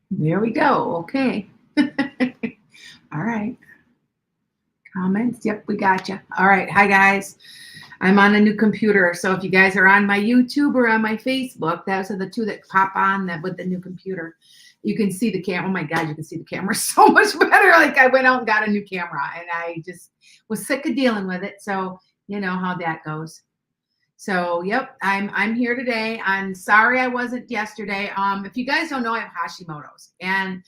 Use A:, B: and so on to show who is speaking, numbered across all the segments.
A: There we go. Okay. All right. Comments. Yep, we got you. All right. Hi, guys. I'm on a new computer. So if you guys are on my YouTube or on my Facebook, those are the two that pop on that with the new computer. You can see the camera. Oh my God, you can see the camera so much better. Like I went out and got a new camera and I just was sick of dealing with it. So you know how that goes. So yep, I'm here today. I'm sorry I wasn't yesterday. If you guys don't know, I have Hashimoto's. And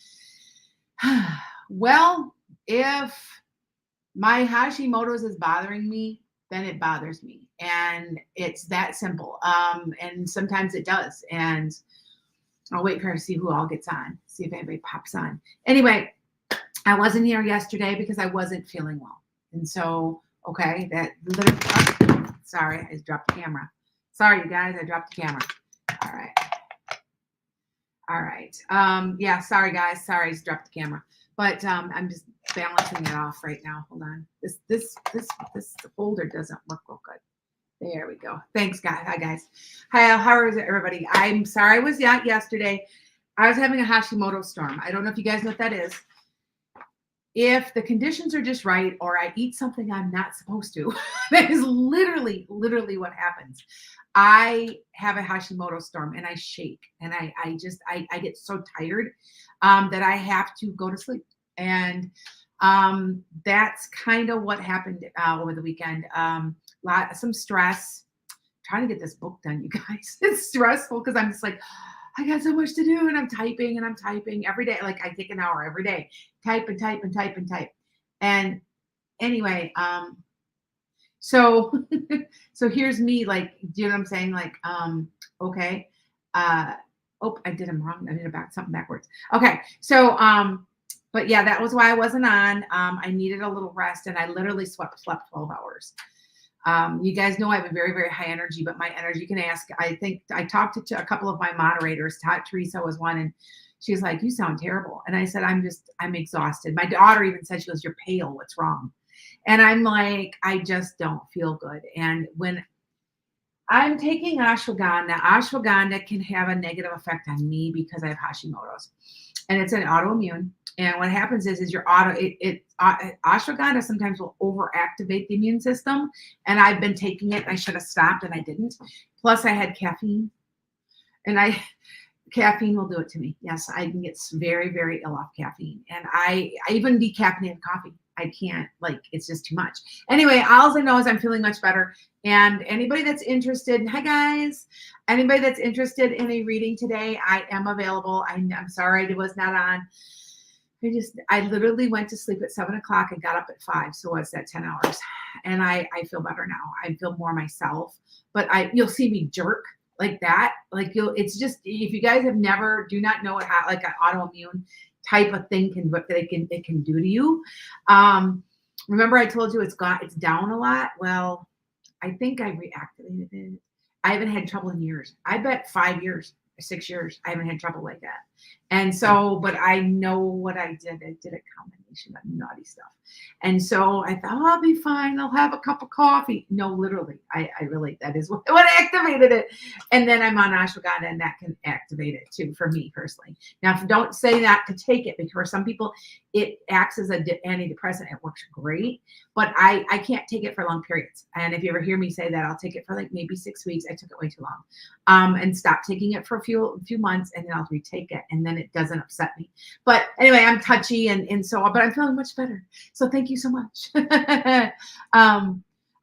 A: well, if my Hashimoto's is bothering me, then it bothers me. And it's that simple. And sometimes it does. And I'll wait for her to see who all gets on, see if anybody pops on. Anyway, I wasn't here yesterday because I wasn't feeling well. And so, okay, that little, oh, sorry, I just dropped the camera. Sorry, you guys, I dropped the camera. All right. All right. Yeah, sorry guys. Sorry, I just dropped the camera. But I'm just balancing it off right now. Hold on. This folder doesn't look real good. There we go. Thanks, guys. Hi, guys. Hi, how is it, everybody? I'm sorry I was out yesterday. I was having a Hashimoto storm. I don't know if you guys know what that is. If the conditions are just right, or I eat something I'm not supposed to, that is literally what happens. I have a Hashimoto storm and I shake and I get so tired that I have to go to sleep. And that's kind of what happened over the weekend. Some stress, trying to get this book done, you guys. It's stressful because I'm just like, I got so much to do and I'm typing every day. Like I take an hour every day, type and type and type and type. And anyway, so so here's me like, do you know what I'm saying? Like, okay. Uh oh, I did them wrong. I did something backwards. Okay. So but yeah, that was why I wasn't on. I needed a little rest and I literally slept 12 hours. You guys know I have a very, very high energy, but my energy, you can ask. I think I talked to a couple of my moderators. Teresa was one, and she was like, "You sound terrible." And I said, I'm exhausted." My daughter even said, "She goes, you're pale. What's wrong?" And I'm like, I just don't feel good. And when I'm taking ashwagandha can have a negative effect on me because I have Hashimoto's, and it's an autoimmune. And what happens is your ashwagandha sometimes will overactivate the immune system. And I've been taking it. And I should have stopped, and I didn't. Plus, I had caffeine, and caffeine will do it to me. Yes, I can get very, very ill off caffeine, and I even decaffeinated coffee. I can't, like, it's just too much. Anyway, all I know is I'm feeling much better. And anybody that's interested, hi guys, anybody that's interested in a reading today, I am available. I'm sorry I was not on. I literally went to sleep at 7 o'clock and got up at 5. So what's that, 10 hours? And I feel better now. I feel more myself, but you'll see me jerk like that. Like it's just, if you guys do not know what, like an autoimmune type of thing what it can do to you. Remember I told you it's down a lot. Well, I think I reactivated it. I haven't had trouble in years. I bet 5 years, 6 years, I haven't had trouble like that. And so, but I know what I did. I did a combination of naughty stuff. And so I thought, oh, I'll be fine. I'll have a cup of coffee. No, literally, I really, that is what activated it. And then I'm on ashwagandha, and that can activate it too, for me personally. Now, don't say that to take it, because for some people, it acts as an antidepressant. It works great, but I can't take it for long periods. And if you ever hear me say that, I'll take it for like maybe 6 weeks. I took it way too long, and stop taking it for a few months, and then I'll retake it, and then it doesn't upset me. But anyway, I'm touchy, and so, but I'm feeling much better. So thank you so much. How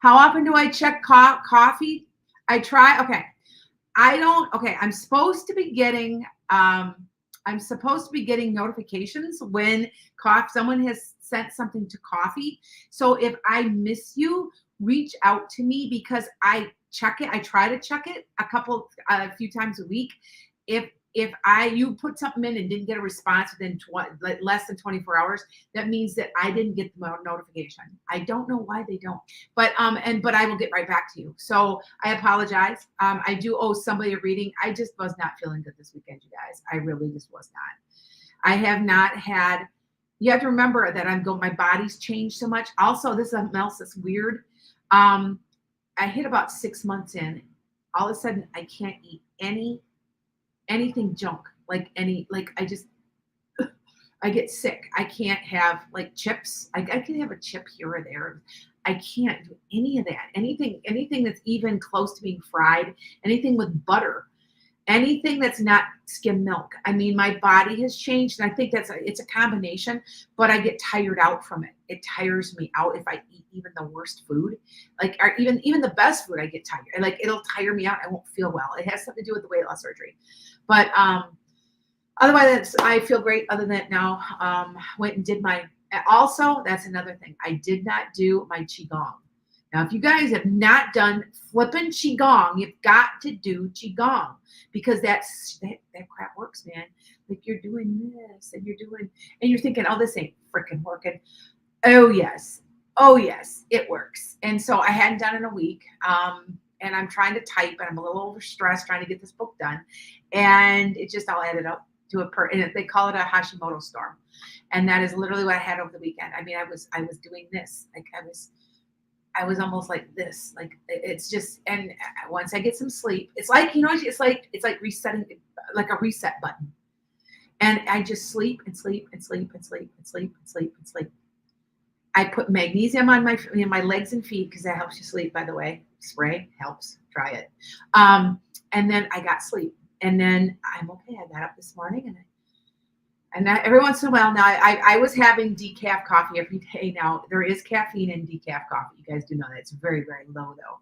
A: often do I check coffee? I try. Okay. I don't. Okay. I'm supposed to be getting notifications when someone has sent something to coffee. So if I miss you, reach out to me, because I check it. I try to check it a few times a week. If you put something in and didn't get a response within less than 24 hours, that means that I didn't get the notification. I don't know why they don't, but I will get right back to you. So I apologize. I do owe somebody a reading. I just was not feeling good this weekend, you guys. I really just was not. I have not had. You have to remember that my body's changed so much. Also, this is something else that's weird. I hit about 6 months in. All of a sudden, I can't eat anything junk, like I get sick. I can't have like chips. I can have a chip here or there. I can't do any of that. Anything that's even close to being fried, anything with butter, anything that's not skim milk. I mean, my body has changed, and I think it's a combination, but I get tired out from it. It tires me out if I eat even the worst food. Like, or even the best food, I get tired. And like, it'll tire me out. I won't feel well. It has something to do with the weight loss surgery. But otherwise, I feel great. Other than that, now went and did my. Also, that's another thing. I did not do my qigong. Now, if you guys have not done flipping qigong, you've got to do qigong because that crap works, man. Like you're doing this and you're thinking, oh, this ain't freaking working. Oh yes, it works. And so I hadn't done it in a week. And I'm trying to type, and I'm a little overstressed trying to get this book done, and it just all added up to and they call it a Hashimoto storm, and that is literally what I had over the weekend. I mean, I was doing this, like I was almost like this, like it's just, and once I get some sleep, it's like, it's like resetting, like a reset button, and I just sleep and sleep and sleep and sleep and sleep and sleep and sleep. I put magnesium on my legs and feet because that helps you sleep, by the way. Spray helps. Try it. And then I got sleep. And then I'm okay. I got up this morning and every once in a while now I was having decaf coffee every day. Now there is caffeine in decaf coffee. You guys do know that it's very, very low though.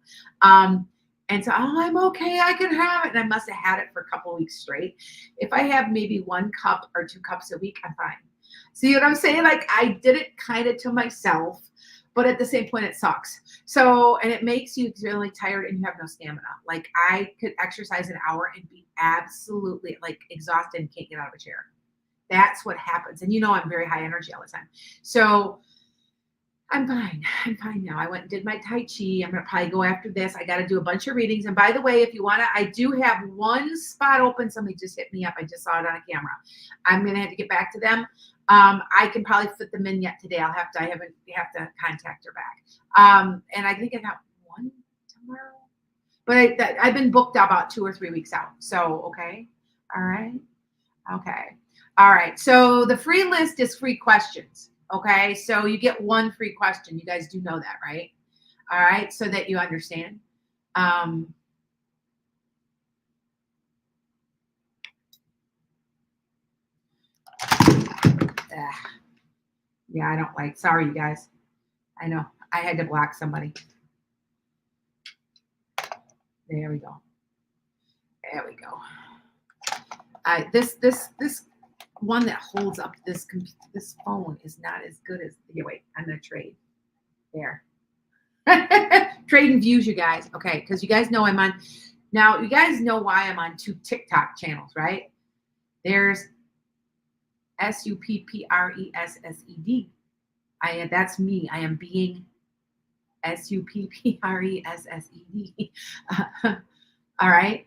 A: And so, oh, I'm okay. I can have it. And I must have had it for a couple of weeks straight. If I have maybe 1 cup or 2 cups a week, I'm fine. See what I'm saying? Like I did it kind of to myself, but at the same point it sucks. So, and it makes you really tired and you have no stamina. Like I could exercise an hour and be absolutely like exhausted and can't get out of a chair. That's what happens. And I'm very high energy all the time. So I'm fine. I'm fine now. I went and did my Tai Chi. I'm going to probably go after this. I got to do a bunch of readings. And by the way, if you want to, I do have 1 spot open. Somebody just hit me up. I just saw it on a camera. I'm going to have to get back to them. I can probably fit them in yet today. I have to contact her back. And I think I got 1 tomorrow, but I've been booked about 2 or 3 weeks out. So, okay. All right. Okay. All right. So the free list is free questions. Okay. So you get 1 free question. You guys do know that, right? All right. So that you understand. Yeah, I don't like, sorry, you guys. I know I had to block somebody. There we go. There we go. This one that holds up this phone is not as good as, wait, I'm going to trade. There. Trading views, you guys. Okay, because you guys know I'm on, now you guys know why I'm on 2 TikTok channels, right? There's SUPPRESSED. That's me. I am being SUPPRESSED. All right.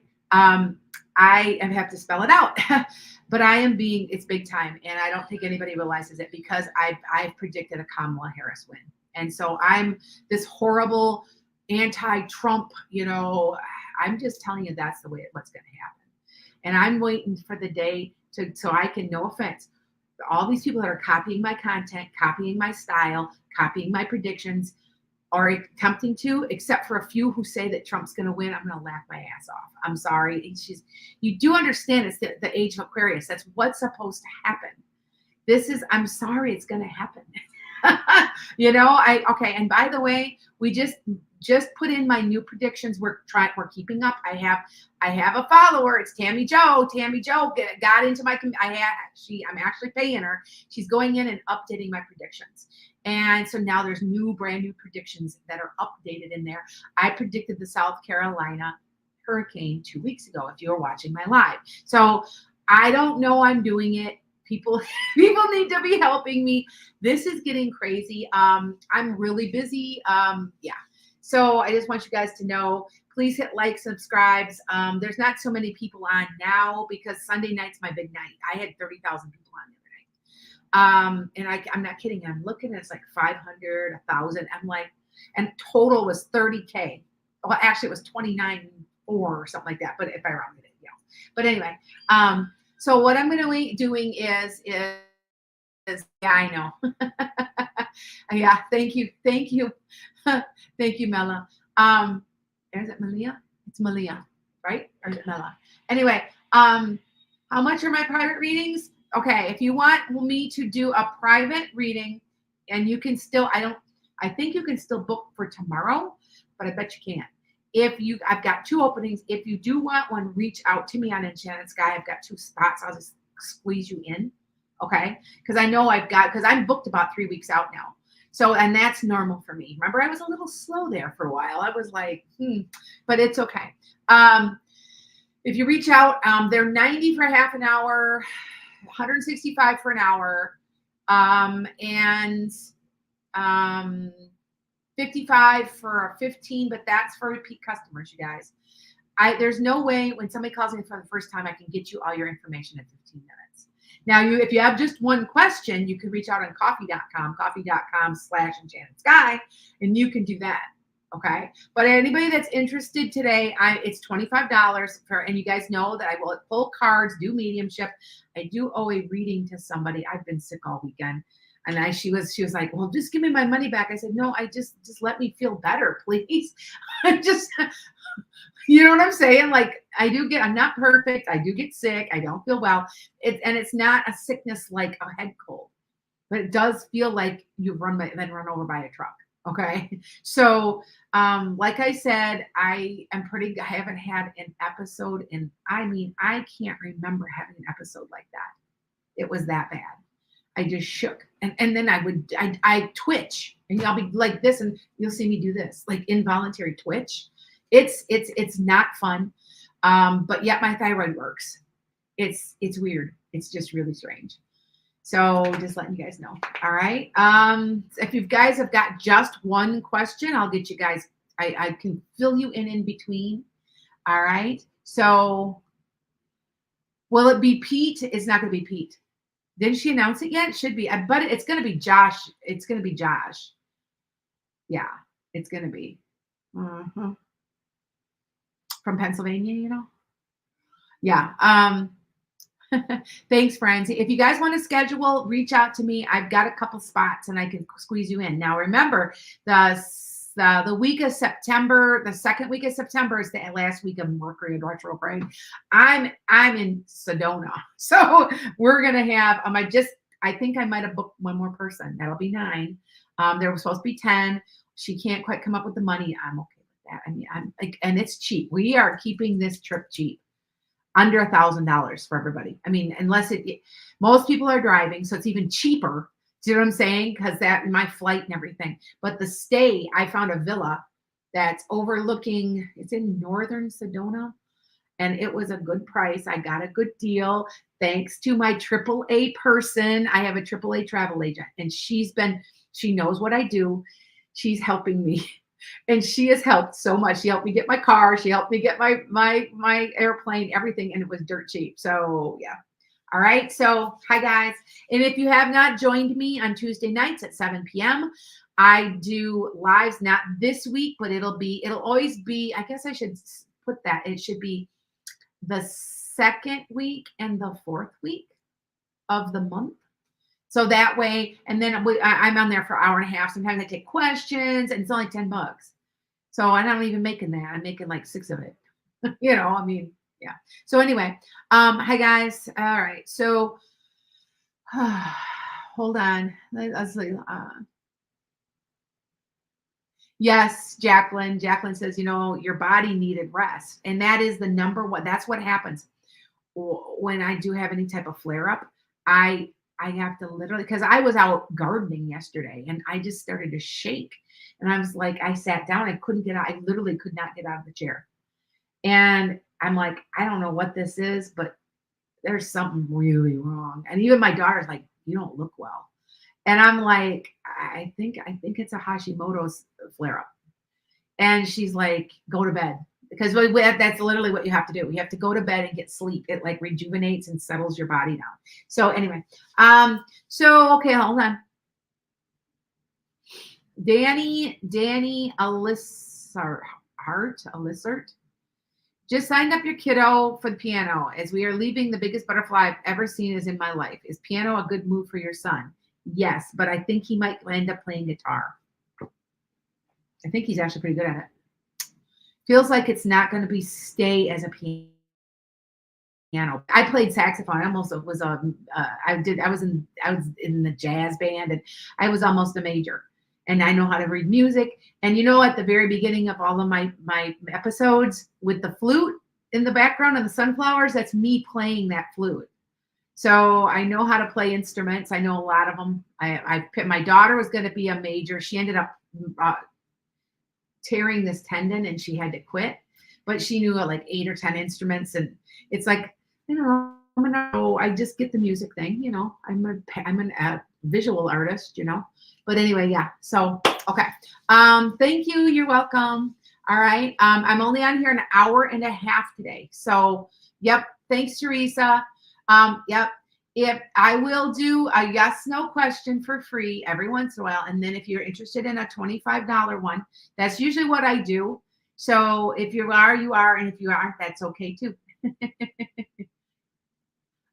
A: I have to spell it out, but I am being, it's big time. And I don't think anybody realizes it because I've predicted a Kamala Harris win. And so I'm this horrible anti-Trump, I'm just telling you that's the way what's going to happen. And I'm waiting for the day so I can, no offense, all these people that are copying my content, copying my style, copying my predictions, are attempting to, except for a few who say that Trump's going to win. I'm going to laugh my ass off. I'm sorry. You do understand it's the age of Aquarius. That's what's supposed to happen. I'm sorry, it's going to happen. Okay. And by the way, we just put in my new predictions. We're keeping up. I have a follower. It's Tammy Joe. Tammy Joe got into my, I'm actually paying her. She's going in and updating my predictions. And so now there's brand new predictions that are updated in there. I predicted the South Carolina hurricane 2 weeks ago, if you were watching my live. So I don't know I'm doing it. People need to be helping me. This is getting crazy. I'm really busy. Yeah. So I just want you guys to know, please hit like, subscribes. There's not so many people on now because Sunday night's my big night. I had 30,000 people on the other night. And I'm not kidding. I'm looking at it's like 500, 1,000. I'm like, and total was 30K. Well, actually it was 29.4 or something like that. But if I rounded it, yeah. But anyway, so what I'm going to be doing is Yeah, I know. Yeah, thank you. Thank you. Thank you, Mela. Is it Malia? It's Malia, right? Or is it Mela? Anyway, how much are my private readings? Okay, if you want me to do a private reading, and you can still, I think you can still book for tomorrow, but I bet you can't. I've got 2 openings. If you do want one, reach out to me on Enchanted Sky. I've got 2 spots. I'll just squeeze you in. Okay. Because I know because I'm booked about 3 weeks out now. So, and that's normal for me. Remember, I was a little slow there for a while. I was like, but it's okay. If you reach out, they're 90 for half an hour, 165 for an hour, and 55 for a 15, but that's for repeat customers, you guys. There's no way when somebody calls me for the first time, I can get you all your information in 15 minutes. Now, if you have just one question, you can reach out on coffee.com/enchanted sky, and you can do that. Okay. But anybody that's interested today, it's $25 and you guys know that I will pull cards, do mediumship. I do owe a reading to somebody. I've been sick all weekend. And she was like, well, just give me my money back. I said, no, just let me feel better, please. You know what I'm saying? Like I'm not perfect. I do get sick. I don't feel well. It's not a sickness like a head cold, but it does feel like you've been run over by a truck. Okay. So, like I said, I haven't had an episode I can't remember having an episode like that. It was that bad. I just shook. And then I twitch and I'll be like this and you'll see me do this, like involuntary twitch. It's not fun. But yet my thyroid works. It's weird. It's just really strange. So just letting you guys know. All right. If you guys have got just one question, I'll get you guys, I can fill you in between. All right. So will it be Pete? It's not going to be Pete. Didn't she announce it yet? It should be, but it's going to be Josh. It's going to be Josh. Yeah, it's going to be from Pennsylvania, you know? Yeah. Thanks, friends. If you guys want to schedule, reach out to me. I've got a couple spots and I can squeeze you in. Now, remember, the week of September, the second week of September is the last week of Mercury retrograde. I'm in Sedona. So we're going to have, I think I might have booked one more person. That'll be 9. There was supposed to be 10. She can't quite come up with the money. I'm okay with that. I mean, I'm like, and it's cheap. We are keeping this trip cheap. Under $1,000 for everybody. I mean, most people are driving, so it's even cheaper. Do you know what I'm saying? Because my flight and everything. But the stay, I found a villa that's overlooking. It's in northern Sedona, and it was a good price. I got a good deal thanks to my AAA person. I have a AAA travel agent, and she knows what I do. She's helping me. And she has helped so much. She helped me get my car. She helped me get my airplane, everything. And it was dirt cheap. So yeah. All right. So hi guys. And if you have not joined me on Tuesday nights at 7 p.m., I do lives, not this week, but it'll always be, I guess I should put that. It should be the second week and the 4th week of the month. So that way, and then I'm on there for an hour and a half. Sometimes I take questions and it's only $10. So I'm not even making that. I'm making like 6 of it. You know, I mean, yeah. So anyway, hi guys. All right. So hold on. Let's see. Yes, Jacqueline. Jacqueline says, your body needed rest. And that is the number one. That's what happens when I do have any type of flare up. I have to literally, because I was out gardening yesterday and I just started to shake. And I was like, I sat down, I couldn't get out. I literally could not get out of the chair. And I'm like, I don't know what this is, but there's something really wrong. And even my daughter's like, you don't look well. And I'm like, I think it's a Hashimoto's flare up. And she's like, go to bed. Because that's literally what you have to do. You have to go to bed and get sleep. It like rejuvenates and settles your body down. So anyway, okay, hold on. Danny Alissart, just signed up your kiddo for the piano as we are leaving. The biggest butterfly I've ever seen is in my life. Is piano a good move for your son? Yes, but I think he might end up playing guitar. I think he's actually pretty good at it. Feels like it's not going to be stay as a piano. I played saxophone. I almost was I was in the jazz band, and I was almost a major. And I know how to read music. And at the very beginning of all of my episodes with the flute in the background and the sunflowers, that's me playing that flute. So I know how to play instruments. I know a lot of them. My daughter was going to be a major. She ended up tearing this tendon, and she had to quit. But she knew like 8 or 10 instruments, and it's like, I just get the music thing. I'm a visual artist. But anyway, yeah. So okay. Thank you. You're welcome. All right. I'm only on here an hour and a half today. So yep. Thanks, Teresa. Yep. If I will do a yes/no question for free every once in a while, and then if you're interested in a $25 one, that's usually what I do. So if you are, you are, and if you aren't, that's okay too.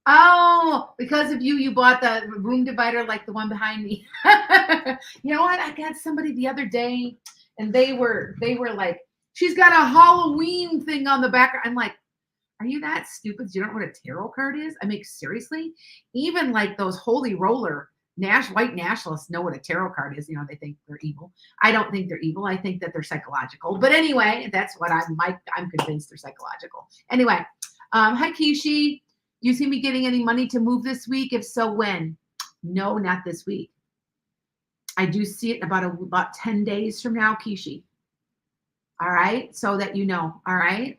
A: Oh, because of you bought the room divider like the one behind me. You know what? I got somebody the other day, and they were like, she's got a Halloween thing on the back. I'm like, are you that stupid? You don't know what a tarot card is? I mean, seriously? Even like those holy roller white nationalists know what a tarot card is. They think they're evil. I don't think they're evil. I think that they're psychological. But anyway, that's what I'm convinced they're psychological. Anyway, hi, Kishi. Do you see me getting any money to move this week? If so, when? No, not this week. I do see it in about 10 days from now, Kishi. All right, so that you know. All right,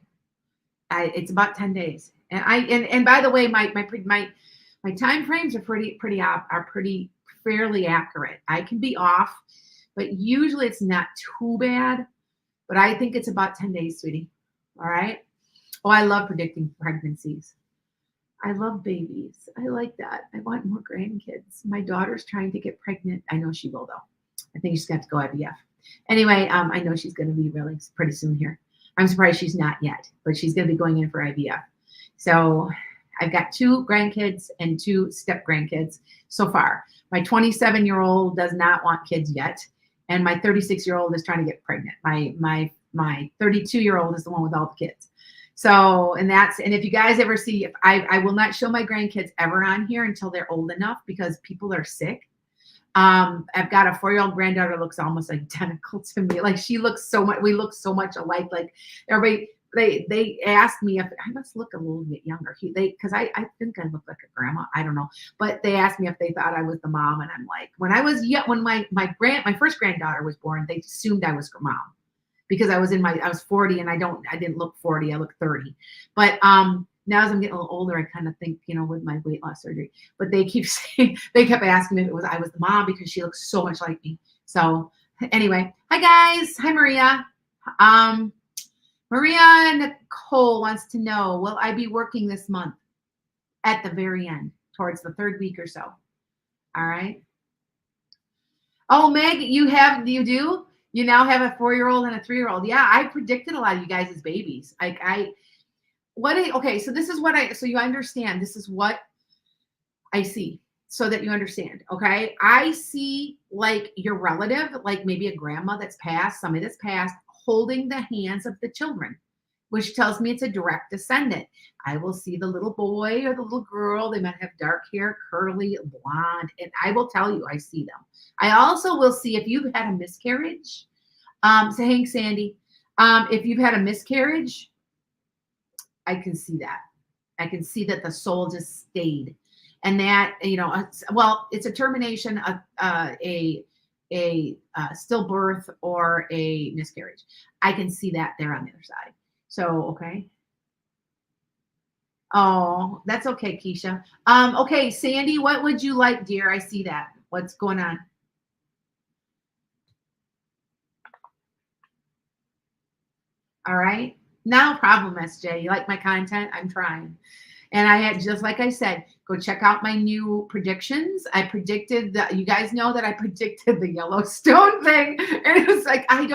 A: it's about 10 days. And by the way, my time frames are pretty fairly accurate. I can be off, but usually it's not too bad. But I think it's about 10 days, sweetie. All right. Oh, I love predicting pregnancies. I love babies. I like that. I want more grandkids. My daughter's trying to get pregnant. I know she will, though. I think she's got to go IVF. Anyway, I know she's going to be really pretty soon here. I'm surprised she's not yet, but she's going to be going in for IVF. So I've got 2 grandkids and 2 step grandkids so far. My 27-year-old does not want kids yet, and my 36-year-old is trying to get pregnant. My 32-year-old is the one with all the kids. So, and if you guys ever see, I will not show my grandkids ever on here until they're old enough, because people are sick. I've got a 4-year-old granddaughter, looks almost identical to me. Like we look so much alike. Like everybody, they asked me if I must look a little bit younger. Because I think I look like a grandma. I don't know, but they asked me if they thought I was the mom, and I'm like, when my first granddaughter was born, they assumed I was her mom, because I was 40, and I didn't look 40. I look 30. But now as I'm getting a little older, I kind of think, with my weight loss surgery. But they kept asking me if I was the mom, because she looks so much like me. So anyway, hi guys. Hi, Maria. Maria Nicole wants to know, will I be working this month at the very end, towards the 3rd week or so? All right. Oh, Meg, you do? You now have a 4-year-old and a 3-year-old. Yeah, I predicted a lot of you guys as babies. Okay, so this is so you understand, this is what I see, so that you understand. Okay. I see like your relative, like maybe a grandma somebody that's passed, holding the hands of the children, which tells me it's a direct descendant. I will see the little boy or the little girl. They might have dark hair, curly, blonde, and I will tell you, I see them. I also will see if you've had a miscarriage. Saying Sandy, if you've had a miscarriage, I can see that. I can see that the soul just stayed, and that it's a termination, a stillbirth, or a miscarriage. I can see that there on the other side. So okay. Oh, that's okay, Keisha. Okay, Sandy, what would you like, dear? I see that. What's going on? All right. No problem, SJ. You like my content? I'm trying. And I had, just like I said, go check out my new predictions. I predicted you guys know that I predicted the Yellowstone thing. And it was like, I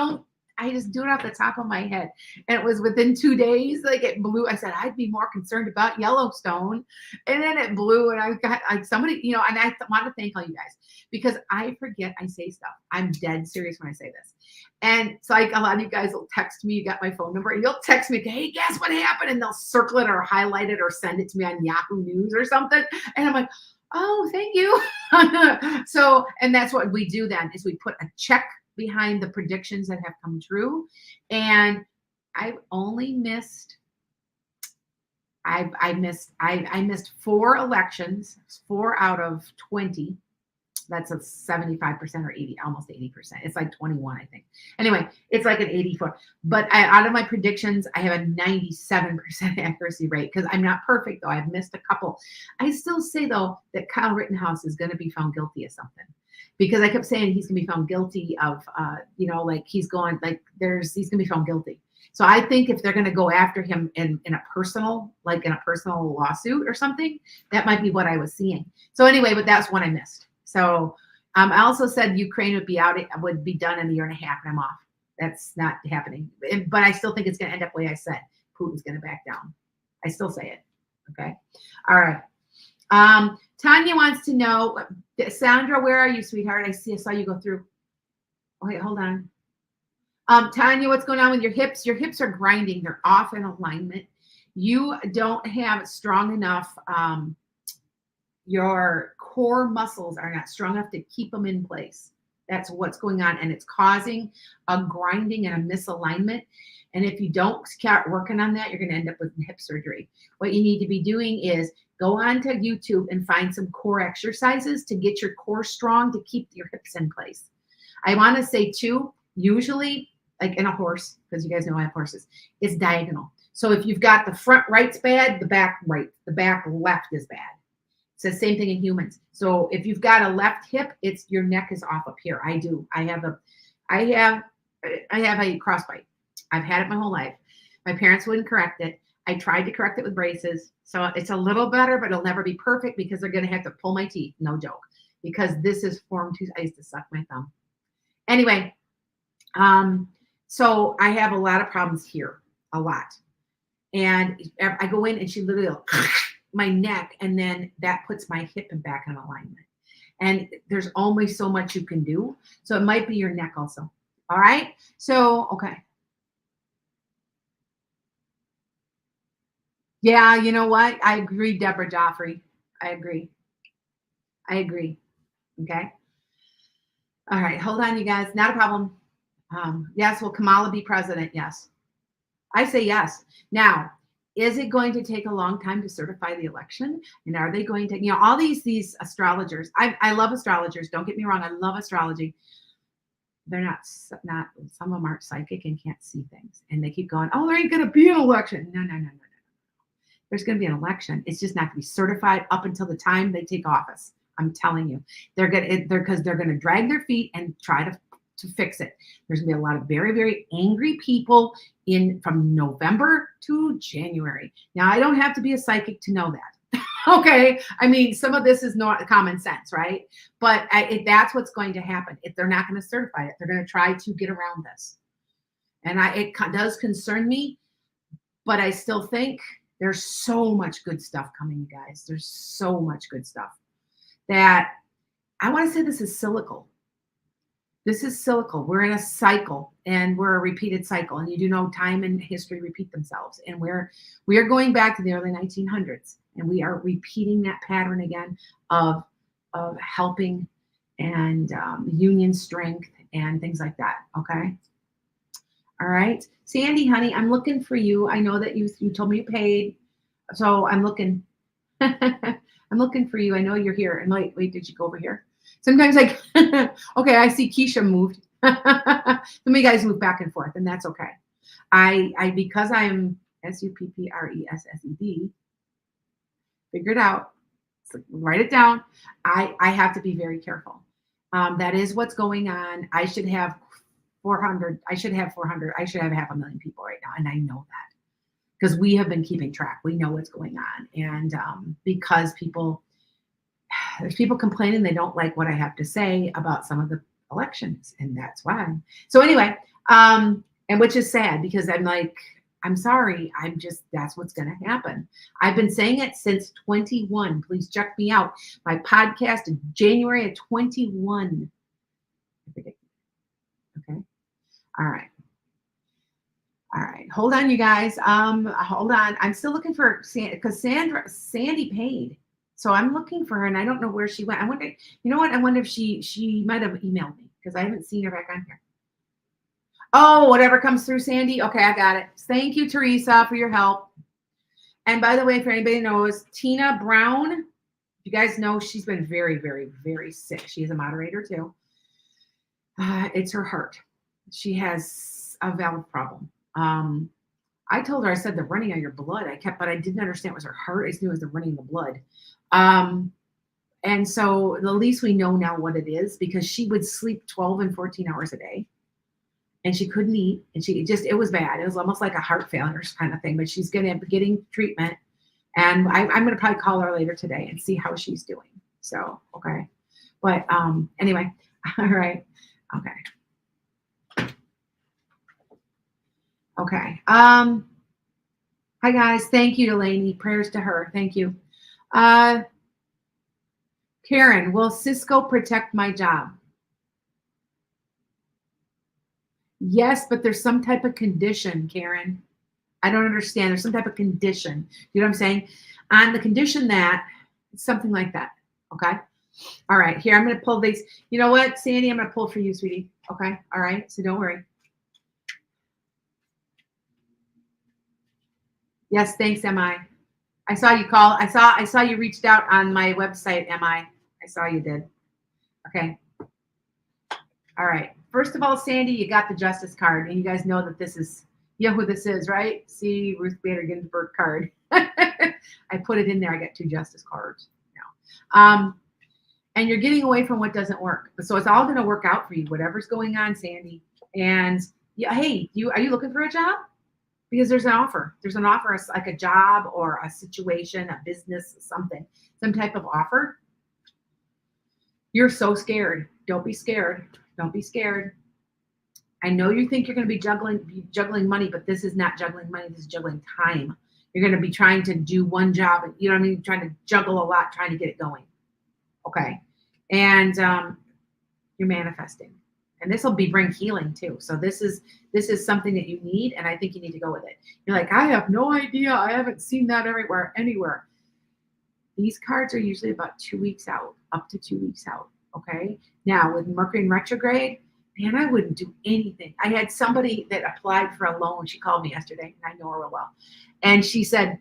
A: I just do it off the top of my head. And it was within 2 days, like it blew. I said, I'd be more concerned about Yellowstone. And then it blew. And I got like somebody, and I want to thank all you guys because I forget I say stuff. I'm dead serious when I say this. And so like a lot of you guys will text me, you got my phone number, and you'll text me, hey, guess what happened? And they'll circle it or highlight it or send it to me on Yahoo News or something. And I'm like, oh, thank you. So, and that's what we do then is we put a check behind the predictions that have come true. And I've only missed, I missed 4 elections, 4 out of 20. That's a 75% or 80, almost 80%. It's like 21, I think. Anyway, it's like an 84. But out of my predictions, I have a 97% accuracy rate because I'm not perfect, though. I've missed a couple. I still say, though, that Kyle Rittenhouse is going to be found guilty of something because I kept saying he's going to be found guilty of, like he's going to be found guilty. So I think if they're going to go after him in a personal lawsuit or something, that might be what I was seeing. So anyway, but that's one I missed. So I also said Ukraine would be done in a year and a half, and I'm off. That's not happening. But I still think it's going to end up the way I said. Putin's going to back down. I still say it. Okay. All right. Tanya wants to know, Sandra, where are you, sweetheart? I saw you go through. Wait, hold on. Tanya, what's going on with your hips? Your hips are grinding. They're off in alignment. You don't have strong enough. Your core muscles are not strong enough to keep them in place. That's what's going on. And it's causing a grinding and a misalignment. And if you don't start working on that, you're going to end up with hip surgery. What you need to be doing is go on to YouTube and find some core exercises to get your core strong to keep your hips in place. I want to say too, usually like in a horse, because you guys know I have horses, it's diagonal. So if you've got the front right's bad, the back left is bad. It's the same thing in humans. So if you've got a left hip, it's your neck is off up here. I do. I have a crossbite. I've had it my whole life. My parents wouldn't correct it. I tried to correct it with braces. So it's a little better, but it'll never be perfect because they're going to have to pull my teeth. No joke. Because this is form 2. I used to suck my thumb. Anyway, so I have a lot of problems here. A lot. And I go in and she literally my neck, and then that puts my hip and back in alignment. And there's only so much you can do. So it might be your neck also. All right. So, okay. Yeah, you know what? I agree, Deborah Joffrey. I agree. Okay. All right. Hold on, you guys. Not a problem. Yes. Will Kamala be president? Yes. I say yes. Now, is it going to take a long time to certify the election? And are they going to, all these astrologers, I love astrologers. Don't get me wrong. I love astrology. They're not, some of them aren't psychic and can't see things. And they keep going, oh, there ain't going to be an election. No. There's going to be an election. It's just not going to be certified up until the time they take office. I'm telling you, because they're going to drag their feet and try to fix it. There's going to be a lot of very, very angry people from November to January. Now, I don't have to be a psychic to know that. Okay. I mean, some of this is not common sense, right? But that's what's going to happen. If they're not going to certify it, they're going to try to get around this. And it does concern me, but I still think there's so much good stuff coming, you guys. There's so much good stuff that I want to say this is cyclical. This is cyclical. We're in a cycle, and we're a repeated cycle. And you do know time and history repeat themselves. And we are going back to the early 1900s, and we are repeating that pattern again of helping and union strength and things like that. Okay. All right. Sandy, honey, I'm looking for you. I know that you told me you paid. So I'm looking. I'm looking for you. I know you're here. And wait, did you go over here? Sometimes okay, I see Keisha moved. Some of you guys move back and forth, and that's okay. Because I'm SUPPRESSED, figure it out, so write it down. I have to be very careful. That is what's going on. I should have 400. I should have 400. I should have 500,000 people right now, and I know that because we have been keeping track. We know what's going on, and because there's people complaining they don't like what I have to say about some of the elections, and that's why. So anyway, And which is sad because I'm like, I'm sorry. That's what's going to happen. I've been saying it since 21. Please check me out. My podcast in January of 21. Okay. All right. All right. Hold on, you guys. Hold on. I'm still looking for because Sandy paid. So I'm looking for her and I don't know where she went. I wonder, you know what? I wonder if she might have emailed me because I haven't seen her back on here. Oh, whatever comes through, Sandy. Okay, I got it. Thank you, Teresa, for your help. And by the way, for anybody knows, Tina Brown, you guys know she's been very, very, very sick. She is a moderator too. It's her heart. She has a valve problem. I told her, I said the running of your blood. But I didn't understand it was her heart. I just knew it was the running of the blood. And so the least we know now what it is because she would sleep 12 and 14 hours a day. And she couldn't eat, and it was bad. It was almost like a heart failure kind of thing, but she's going to be getting treatment. And I'm going to probably call her later today and see how she's doing. So, okay. But anyway, all right. Okay. Okay. Hi, guys. Thank you, Delaney. Prayers to her. Thank you. Karen, will Cisco protect my job? Yes, but there's some type of condition, Karen. I don't understand. There's some type of condition. You know what I'm saying? On the condition that, something like that. Okay? All right. Here, I'm going to pull these. You know what, Sandy? I'm going to pull for you, sweetie. Okay? All right? So don't worry. Yes, thanks, MI. I saw you call. I saw you reached out on my website, MI. I saw you did. Okay. All right. First of all, Sandy, you got the justice card, and you guys know that you know who this is, right? See, Ruth Bader Ginsburg card. I put it in there. I got 2 justice cards now. And you're getting away from what doesn't work. So it's all going to work out for you, whatever's going on, Sandy. And yeah, hey, are you looking for a job? Because there's an offer. There's an offer, like a job or a situation, a business, something, some type of offer. You're so scared. Don't be scared. Don't be scared. I know you think you're going to be juggling money, but this is not juggling money. This is juggling time. You're going to be trying to do one job, and you know what I mean, trying to juggle a lot, trying to get it going. Okay, and you're manifesting, and this will bring healing too. So this is something that you need, and I think you need to go with it. You're like, I have no idea. I haven't seen that anywhere. These cards are usually about 2 weeks out, up to 2 weeks out. Okay. Now with Mercury in retrograde, man, I wouldn't do anything. I had somebody that applied for a loan. She called me yesterday, and I know her real well. And she said,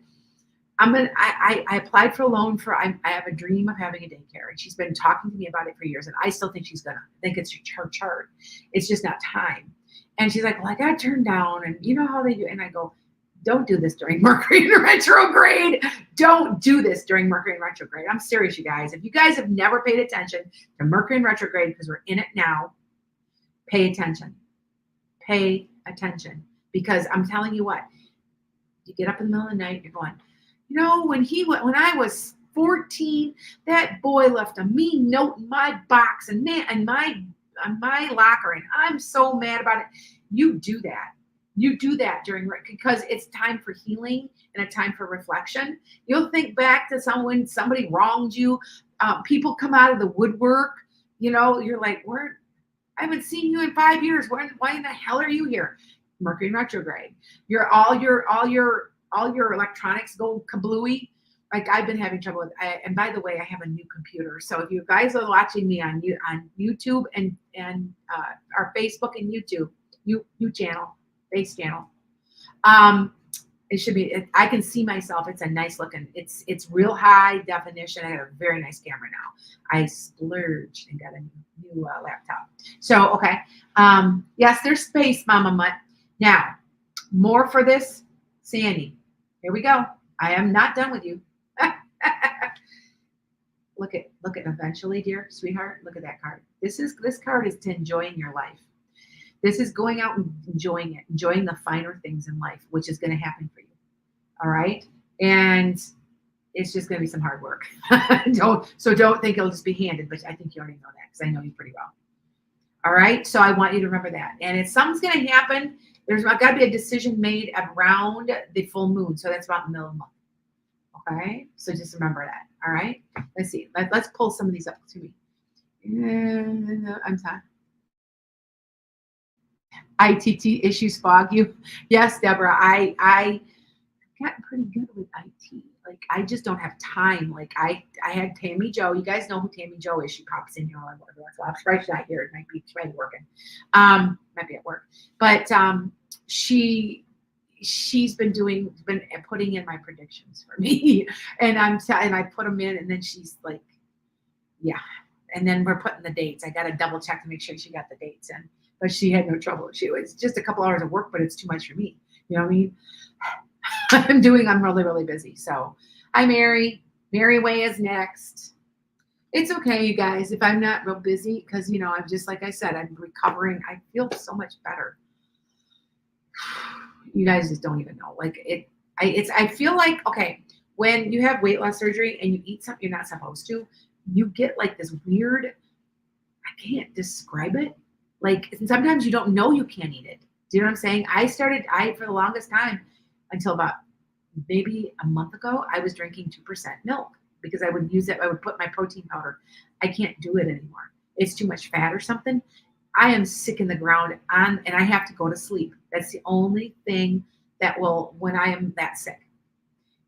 A: I applied for a loan I have a dream of having a daycare. And she's been talking to me about it for years. And I still think she's going to. I think it's her chart. It's just not time. And she's like, well, I got turned down. And you know how they do. And I go, don't do this during Mercury in retrograde. Don't do this during Mercury in retrograde. I'm serious, you guys. If you guys have never paid attention to Mercury in retrograde, because we're in it now, pay attention. Pay attention. Because I'm telling you what, you get up in the middle of the night, you're going, you know, when I was 14, that boy left a mean note in my box and my locker, and I'm so mad about it. You do that. You do that because it's time for healing and a time for reflection. You'll think back to somebody wronged you. People come out of the woodwork. You know, you're like, I haven't seen you in 5 years. Why in the hell are you here? Mercury in retrograde. All your electronics go kablooey. Like I've been having trouble with. And by the way, I have a new computer. So if you guys are watching me on YouTube and our Facebook and YouTube, new channel. Base channel. It should be. I can see myself. It's a nice looking. It's real high definition. I got a very nice camera now. I splurged and got a new laptop. So okay. Yes, there's space, Mama Mutt. Now, more for this, Sandy. Here we go. I am not done with you. Look at eventually, dear sweetheart. Look at that card. This card is to enjoying your life. This is going out and enjoying it, enjoying the finer things in life, which is going to happen for you. All right. And it's just going to be some hard work. Don't think it'll just be handed, but I think you already know that because I know you pretty well. All right. So I want you to remember that. And if something's going to happen There's got to be a decision made around the full moon. So that's about the middle of the month. Okay. So just remember that. All right. Let's see. Let's pull some of these up to me. I'm sorry. ITT issues fog you. Yes, Deborah. I got pretty good with IT. Like I just don't have time. Like I had Tammy Joe. You guys know who Tammy Joe is. She pops in here all every once in a while. I'm surprised she's not here. It might be working. Might be at work. But she's been putting in my predictions for me, and I put them in, and then she's like, yeah. And then we're putting the dates. I got to double check to make sure she got the dates in. But she had no trouble. She was just a couple hours of work, but it's too much for me. You know what I mean? I'm really, really busy. So hi, Mary. Mary Way is next. It's okay, you guys, if I'm not real busy, because, I'm just, like I said, I'm recovering. I feel so much better. You guys just don't even know. Like I feel like, okay, when you have weight loss surgery and you eat something you're not supposed to, you get like this weird, I can't describe it. Like sometimes you don't know you can't eat it. Do you know what I'm saying? For the longest time, until about maybe a month ago, I was drinking 2% milk because I would use it. I would put my protein powder. I can't do it anymore. It's too much fat or something. I am sick in the ground and I have to go to sleep. That's the only thing that will, when I am that sick.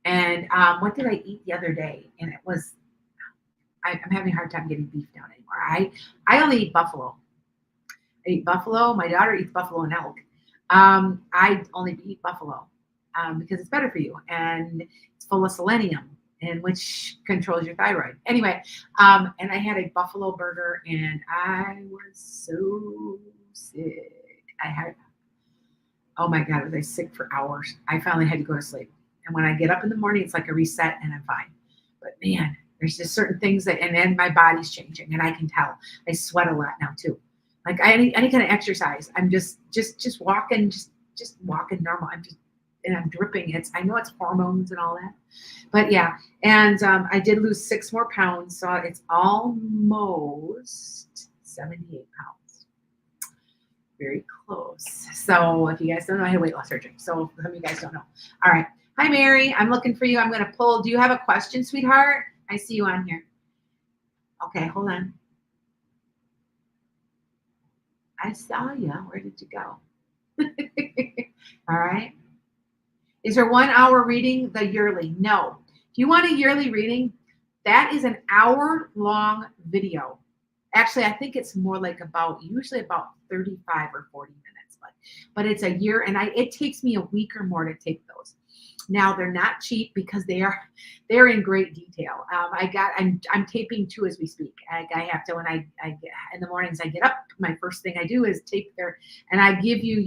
A: And what did I eat the other day? And it was, I'm having a hard time getting beef down anymore. I only eat buffalo. I eat buffalo. My daughter eats buffalo and elk. I only eat buffalo because it's better for you and it's full of selenium, and which controls your thyroid. Anyway, and I had a buffalo burger and I was so sick. Oh my God, was I sick for hours? I finally had to go to sleep. And when I get up in the morning, it's like a reset and I'm fine. But man, there's just certain things and then my body's changing and I can tell. I sweat a lot now too. Like any kind of exercise, I'm just walking, just walking normal. And I'm dripping. I know it's hormones and all that, but yeah. And I did lose 6 more pounds, so it's almost 78 pounds. Very close. So if you guys don't know, I had weight loss surgery. So some of you guys don't know. All right. Hi, Mary. I'm looking for you. I'm going to pull. Do you have a question, sweetheart? I see you on here. Okay, hold on. I saw you. Where did you go? All right. Is there 1 hour reading the yearly? No. If you want a yearly reading, that is an hour-long video. Actually, I think it's more like usually about 35 or 40 minutes, but it's a year, and it takes me a week or more to take those. Now they're not cheap because they're in great detail. I'm taping 2 as we speak. I have to, when I in the mornings I get up, my first thing I do is tape and I give you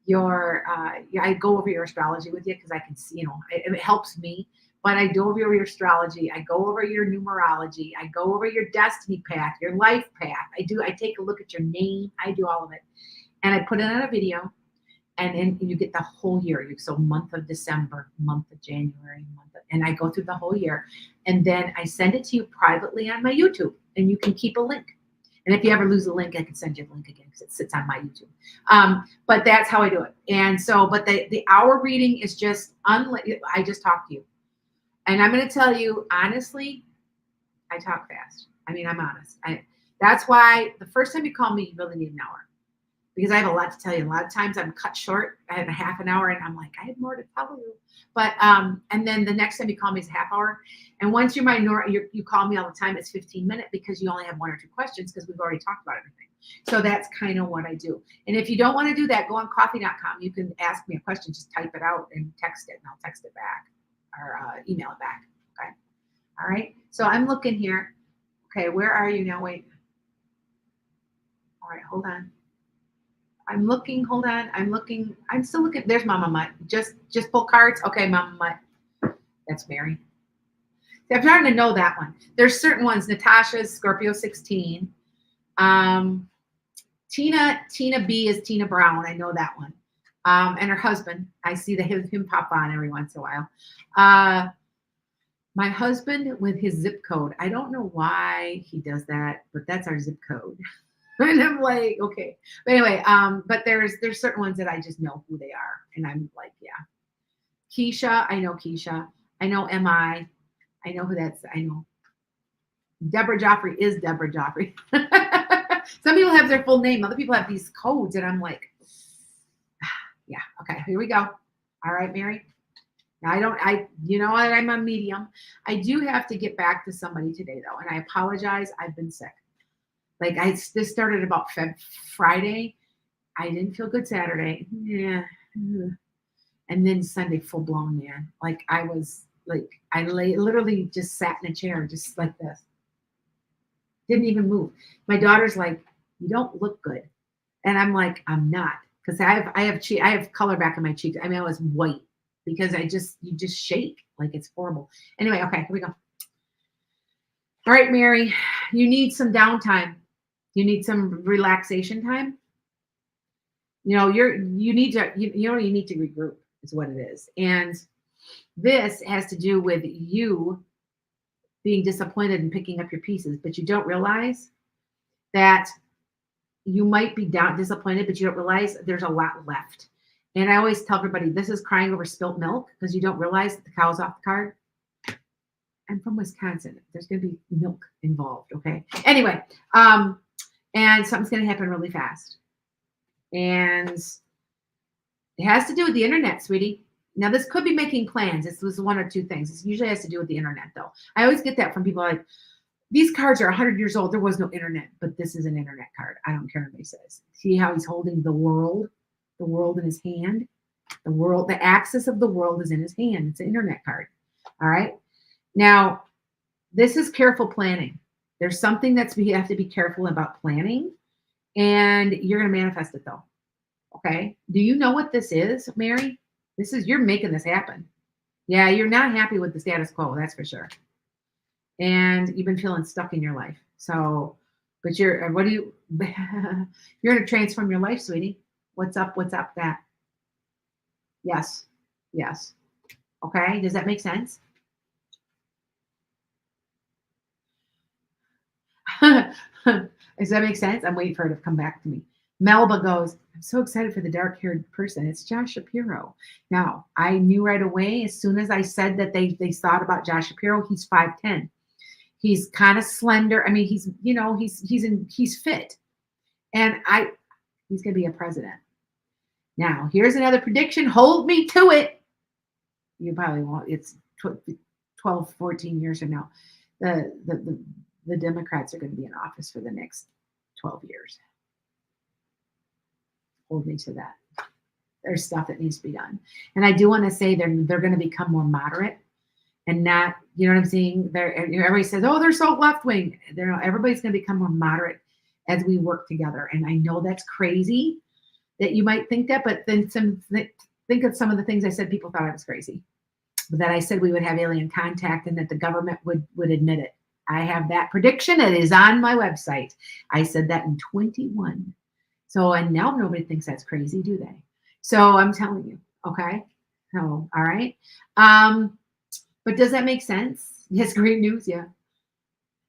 A: I go over your astrology with you because I can see, it helps me. But I go over your astrology. I go over your numerology. I go over your destiny path, your life path. I take a look at your name. I do all of it, and I put it on a video. And then you get the whole year. So month of December, month of January, and I go through the whole year. And then I send it to you privately on my YouTube, and you can keep a link. And if you ever lose a link, I can send you the link again because it sits on my YouTube. But that's how I do it. And so, but the hour reading is just, I just talk to you. And I'm going to tell you, honestly, I talk fast. I mean, I'm honest. That's why the first time you call me, you really need an hour. Because I have a lot to tell you. A lot of times I'm cut short. I have a half an hour and I'm like, I have more to tell you. But, and then the next time you call me is a half hour. And once you call me all the time, it's 15 minutes because you only have 1 or 2 questions because we've already talked about everything. So that's kind of what I do. And if you don't want to do that, go on coffee.com. You can ask me a question, just type it out and text it and I'll text it back or email it back. Okay. All right. So I'm looking here. Okay. Where are you now? Wait. All right. Hold on. I'm looking, hold on. I'm still looking. There's Mama Mutt. Just pull cards. Okay, Mama Mutt. That's Mary. See, I'm starting to know that one. There's certain ones. Natasha's Scorpio 16. Tina B is Tina Brown. I know that one. And her husband. I see him pop on every once in a while. My husband with his zip code. I don't know why he does that, but that's our zip code. And I'm like, okay. But anyway, but there's certain ones that I just know who they are. And I'm like, yeah. Keisha, I know Keisha. I know MI. I know who that's. I know Deborah Joffrey is Deborah Joffrey. Some people have their full name. Other people have these codes, and I'm like, yeah, okay, here we go. All right, Mary. Now you know what? I'm a medium. I do have to get back to somebody today though, and I apologize. I've been sick. Like this started about Friday. I didn't feel good Saturday. Yeah. And then Sunday full blown, man. Like I was like, literally just sat in a chair, just like this. Didn't even move. My daughter's like, you don't look good. And I'm like, I'm not. Because I have color back in my cheeks. I mean, I was white because you just shake. Like it's horrible. Anyway, okay, here we go. All right, Mary, you need some downtime. You need some relaxation time. You know, you need to regroup is what it is. And this has to do with you being disappointed and picking up your pieces, but you don't realize that you might be disappointed, but you don't realize there's a lot left. And I always tell everybody, this is crying over spilt milk because you don't realize that the cow's off the card. I'm from Wisconsin. There's going to be milk involved. Okay. Anyway, and something's going to happen really fast. And it has to do with the internet, sweetie. Now, this could be making plans. This was one or two things. This usually has to do with the internet, though. I always get that from people like, these cards are 100 years old. There was no internet, but this is an internet card. I don't care what anybody says. See how he's holding the world in his hand? The axis of the world is in his hand. It's an internet card. All right. Now, this is careful planning. There's something you have to be careful about planning, and you're going to manifest it, though. Okay. Do you know what this is, Mary? You're making this happen. Yeah, you're not happy with the status quo, that's for sure. And you've been feeling stuck in your life. So, but you're going to transform your life, sweetie. What's up that? Yes. Okay. Does that make sense? Does that make sense? I'm waiting for her to come back to me. Melba goes, I'm so excited for the dark-haired person. It's Josh Shapiro. Now, I knew right away, as soon as I said that they thought about Josh Shapiro, he's 5'10". He's kind of slender. I mean, he's fit. And he's going to be a president. Now, here's another prediction. Hold me to it. You probably won't. It's 12, 14 years from now. The Democrats are going to be in office for the next 12 years. Hold me to that. There's stuff that needs to be done. And I do want to say they're going to become more moderate and not, you know what I'm saying? Everybody says, oh, they're so left-wing. Everybody's going to become more moderate as we work together. And I know that's crazy that you might think that, but then think of some of the things I said. People thought I was crazy. But that I said we would have alien contact and that the government would admit it. I have that prediction. It is on my website. I said that in 21. So, and now nobody thinks that's crazy, do they? So I'm telling you, okay? So, all right. But does that make sense? Yes, great news, yeah.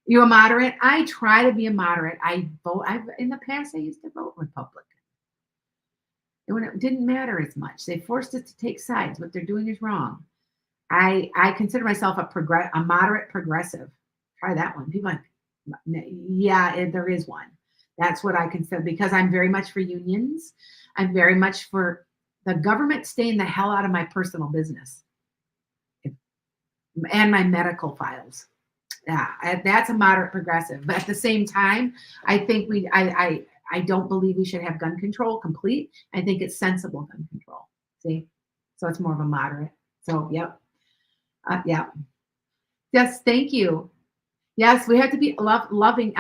A: You a moderate? I try to be a moderate. In the past, I used to vote Republican. And when it didn't matter as much, they forced us to take sides. What they're doing is wrong. I consider myself a moderate progressive. Try that one. People are like, yeah, there is one. That's what I consider, because I'm very much for unions. I'm very much for the government staying the hell out of my personal business and my medical files. Yeah, that's a moderate progressive. But at the same time, I think I don't believe we should have gun control complete. I think it's sensible gun control. See? So it's more of a moderate. So, yep. Yeah. Yes, thank you. Yes, we have to be loving.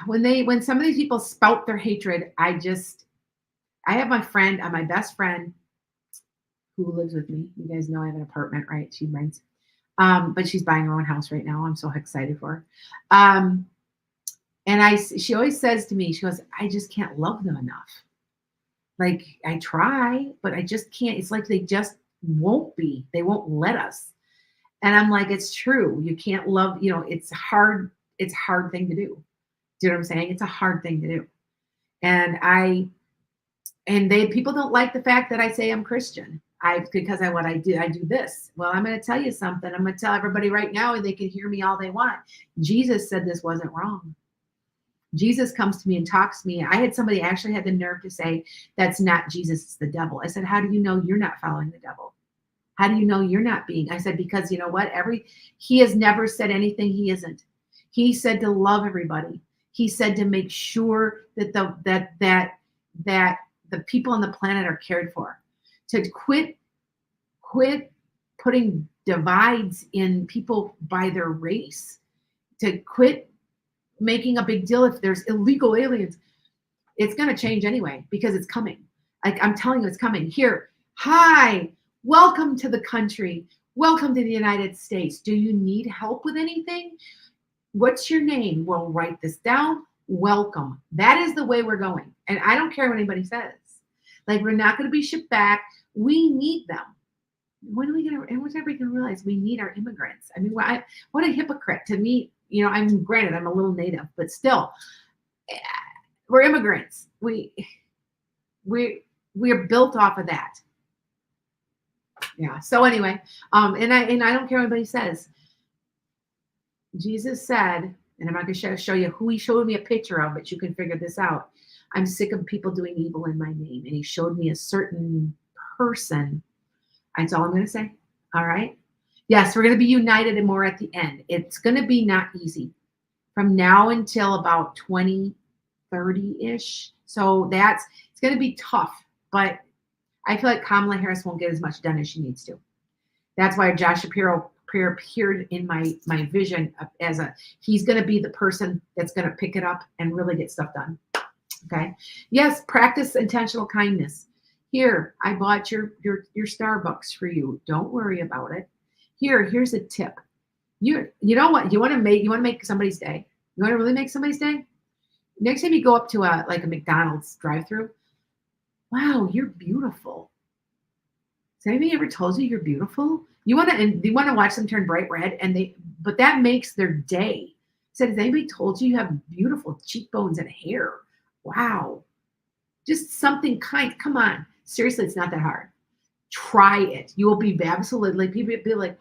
A: When some of these people spout their hatred, I have my friend, my best friend who lives with me. You guys know I have an apartment, right? She rents. But she's buying her own house right now. I'm so excited for her. And she always says to me, she goes, I just can't love them enough. Like I try, but I just can't. It's like they just won't be. They won't let us. And I'm like, it's true. You can't love, it's hard. It's a hard thing to do Do you know what I'm saying? It's a hard thing to do. And people don't like the fact that I say I'm Christian. Because I do this. Well, I'm going to tell you something. I'm going to tell everybody right now, and they can hear me all they want. Jesus said this wasn't wrong. Jesus comes to me and talks to me. I had somebody actually had the nerve to say, that's not Jesus, it's the devil. I said, how do you know you're not following the devil? How do you know you're not being? I said, because you know what? He has never said anything he isn't. He said to love everybody. He said to make sure that the people on the planet are cared for. To quit putting divides in people by their race. To quit making a big deal if there's illegal aliens. It's going to change anyway because it's coming. Like I'm telling you, it's coming. Here, hi, welcome to the country. Welcome to the United States. Do you need help with anything? What's your name? Well, write this down. Welcome. That is the way we're going. And I don't care what anybody says. Like, we're not going to be shipped back. We need them. When are we going to, and when's everybody going to realize we need our immigrants? I mean, what a hypocrite to me. You know, I'm granted, I'm a little native, but still, we're immigrants. We're built off of that. Yeah. So anyway, and I don't care what anybody says. Jesus said, and I'm not going to show you who he showed me a picture of, but you can figure this out. I'm sick of people doing evil in my name. And he showed me a certain person. That's all I'm going to say. All right. Yes, we're going to be united and more at the end. It's going to be not easy from now until about 2030-ish. So it's going to be tough, but I feel like Kamala Harris won't get as much done as she needs to. That's why Josh Shapiro appeared in my vision as he's going to be the person that's going to pick it up and really get stuff done. Okay. Yes. Practice intentional kindness. Here, I bought your Starbucks for you. Don't worry about it. Here's a tip. You know what? You want to make somebody's day. You want to really make somebody's day? Next time you go up to a McDonald's drive-thru, wow, you're beautiful. Has anybody ever told you you're beautiful? You want to watch them turn bright red, but that makes their day. Said, has anybody told you have beautiful cheekbones and hair? Wow. Just something kind. Come on. Seriously, it's not that hard. Try it. You will be absolutely, people be like,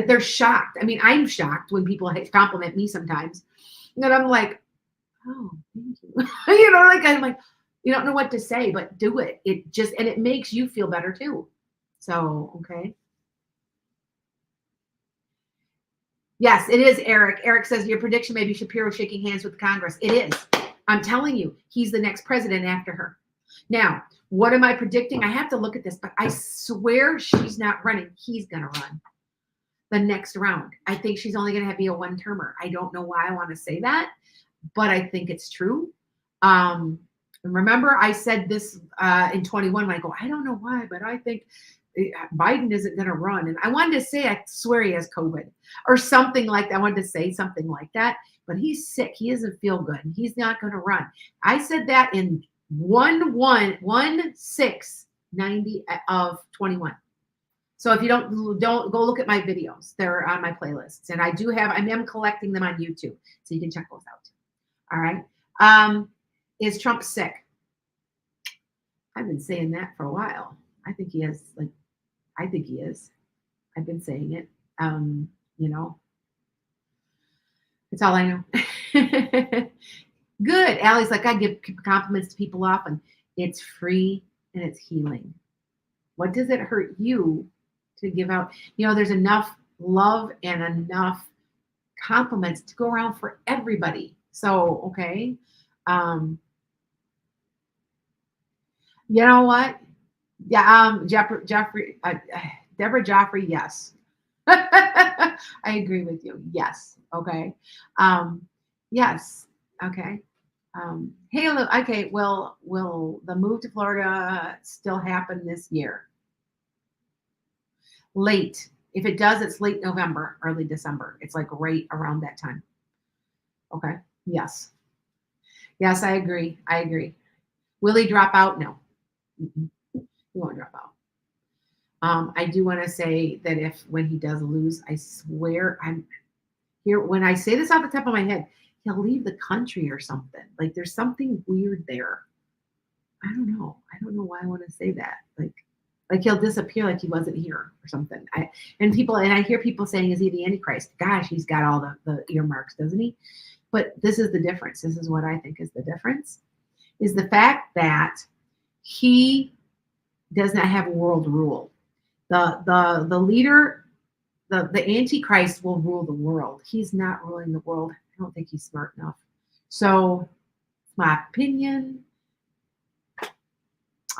A: they're shocked. I mean, I'm shocked when people compliment me sometimes. And I'm like, oh, thank you. I'm like, you don't know what to say, but do it. And it makes you feel better too. So, okay. Yes, it is, Eric. Eric says your prediction may be Shapiro shaking hands with Congress. It is. I'm telling you, he's the next president after her. Now, what am I predicting? I have to look at this, but I swear she's not running. He's going to run the next round. I think she's only going to be a one-termer. I don't know why I want to say that, but I think it's true. Remember, I said this in 21 when I go, I don't know why, but I think Biden isn't going to run. And I wanted to say, I swear he has COVID or something like that. I wanted to say something like that, but he's sick. He doesn't feel good. He's not going to run. I said that in 1/6/90 of 21. So if you don't go look at my videos, they're on my playlists, and I am collecting them on YouTube, so you can check those out. All right. Is Trump sick? I've been saying that for a while. I think he is. I think he is. I've been saying it. That's all I know. Good. Allie's like, I give compliments to people often. It's free and it's healing. What does it hurt you to give out? There's enough love and enough compliments to go around for everybody. So, okay. You know what? Yeah. Deborah Joffrey. Yes. I agree with you. Yes. Okay. Yes. Okay. Hey, okay. Will the move to Florida still happen this year? Late. If it does, it's late November, early December. It's like right around that time. Okay. Yes. Yes, I agree. Will he drop out? No. He won't drop out. I do want to say that when he does lose, I swear I'm here. When I say this off the top of my head, he'll leave the country or something. Like there's something weird there. I don't know. I don't know why I want to say that. Like he'll disappear like he wasn't here or something. I hear people saying, is he the Antichrist? Gosh, he's got all the earmarks, doesn't he? But this is the difference. This is what I think is the difference, is the fact that he does not have world rule. The leader, the Antichrist will rule the world. He's not ruling the world. I don't think he's smart enough. So, my opinion.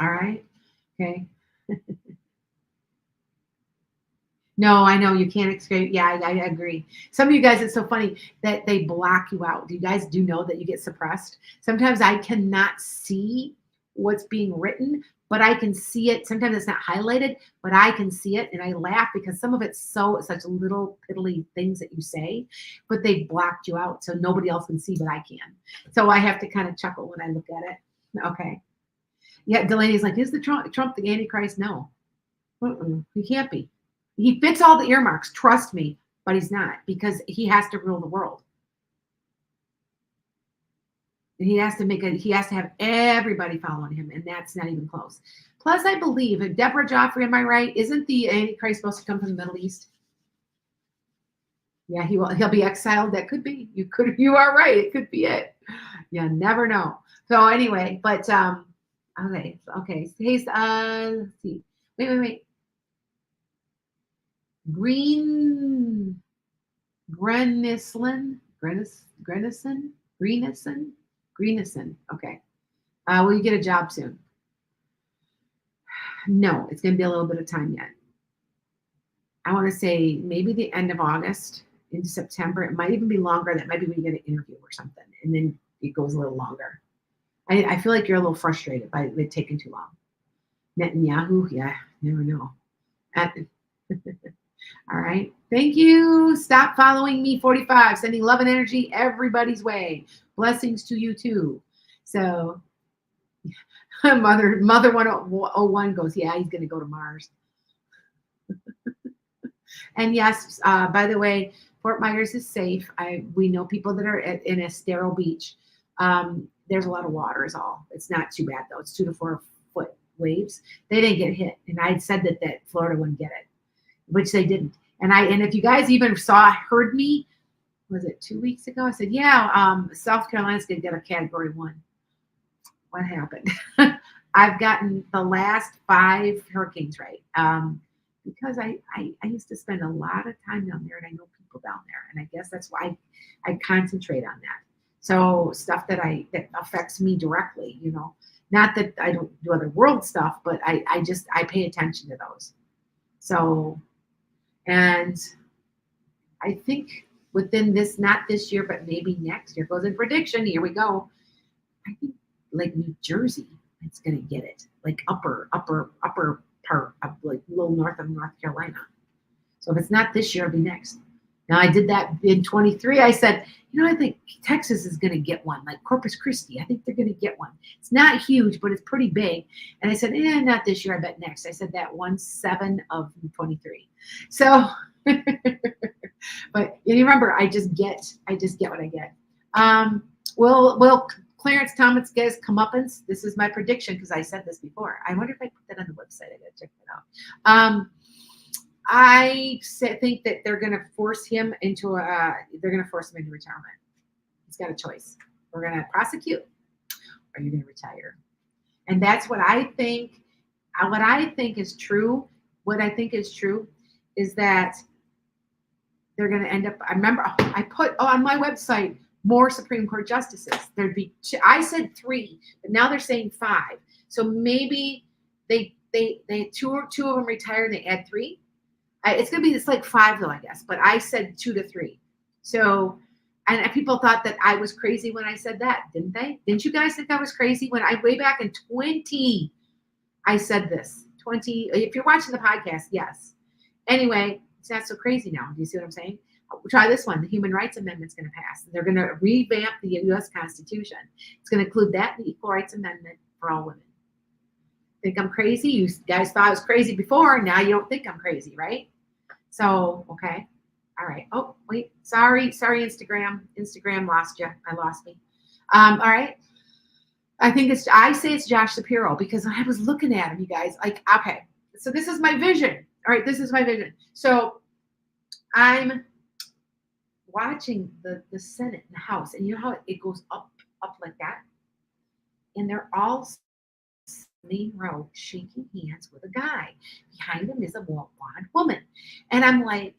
A: All right. Okay. No, I know you can't escape. Yeah, I agree. Some of you guys, it's so funny that they block you out. Do you guys do know that you get suppressed? Sometimes I cannot see what's being written, but I can see it. Sometimes it's not highlighted, but I can see it, and I laugh because some of it's such little piddly things that you say, but they blocked you out, so nobody else can see, but I can. So I have to kind of chuckle when I look at it. Okay. Yeah, Delaney's like, is the Trump the Antichrist? No, he can't be. He fits all the earmarks, trust me, but he's not, because he has to rule the world. And he has to have everybody following him, and that's not even close. Plus, I believe, if Deborah Joffrey, am I right? Isn't the Antichrist supposed to come from the Middle East? Yeah, he'll be exiled. That could be. You are right. It could be it. You never know. So anyway, but okay. Hey, let's see. Wait. Greenison. Okay. Will you get a job soon? No, it's going to be a little bit of time yet. I want to say maybe the end of August into September. It might even be longer. That might be when you get an interview or something, and then it goes a little longer. I feel like you're a little frustrated by it taking too long. Netanyahu, yeah, never know. All right. Thank you. Stop following me, 45. Sending love and energy everybody's way. Blessings to you too. So Mother 101 goes, yeah, he's going to go to Mars. And yes, by the way, Fort Myers is safe. We know people that are in Estero Beach. There's a lot of water is all. It's not too bad though. It's 2 to 4 foot waves. They didn't get hit. And I had said that Florida wouldn't get it, which they didn't. And if you guys even heard me, was it 2 weeks ago? I said, yeah, South Carolina's going to get a category 1. What happened? I've gotten the last 5 hurricanes right. Because I used to spend a lot of time down there, and I know people down there. And I guess that's why I concentrate on that. So stuff that affects me directly, not that I don't do other world stuff, but I pay attention to those. So, and I think within not this year, but maybe next year, goes in prediction. Here we go. I think like New Jersey, it's going to get it, like upper part of like a little north of North Carolina. So if it's not this year, it'll be next. Now I did that in 23. I said, I think Texas is going to get one, like Corpus Christi. I think they're going to get one. It's not huge, but it's pretty big. And I said, not this year. I bet next. I said that 1/7 of 23. So, but you remember, I just get what I get. Will Clarence Thomas get his comeuppance? This is my prediction because I said this before. I wonder if I put that on the website. I gotta check that out. I think that they're going to force him into retirement. He's got a choice. We're going to prosecute, or you're going to retire. And that's what I think. What I think is true is that they're going to end up. I remember I put on my website more Supreme Court justices. There'd be I said 3, but now they're saying 5. So maybe they two of them retire and they add 3. It's going to be like 5 though, I guess, but I said 2 to 3. So, and people thought that I was crazy when I said that, didn't they? Didn't you guys think I was crazy when way back in 20, I said this 20, if you're watching the podcast, yes. Anyway, it's not so crazy now. Do you see what I'm saying? Try this one. The Human Rights Amendment's going to pass. They're going to revamp the U.S. Constitution. It's going to include that and the Equal Rights Amendment for all women. Think I'm crazy? You guys thought I was crazy before. Now you don't think I'm crazy, right? So, okay. All right. Oh, wait. Sorry, Instagram. Instagram lost you. I lost me. All right. I say it's Josh Shapiro because I was looking at him, you guys. Like, okay. So this is my vision. All right, this is my vision. So I'm watching the Senate and the House, and you know how it goes up like that? And they're all main row shaking hands with a guy. Behind them is a blonde woman. And I'm like,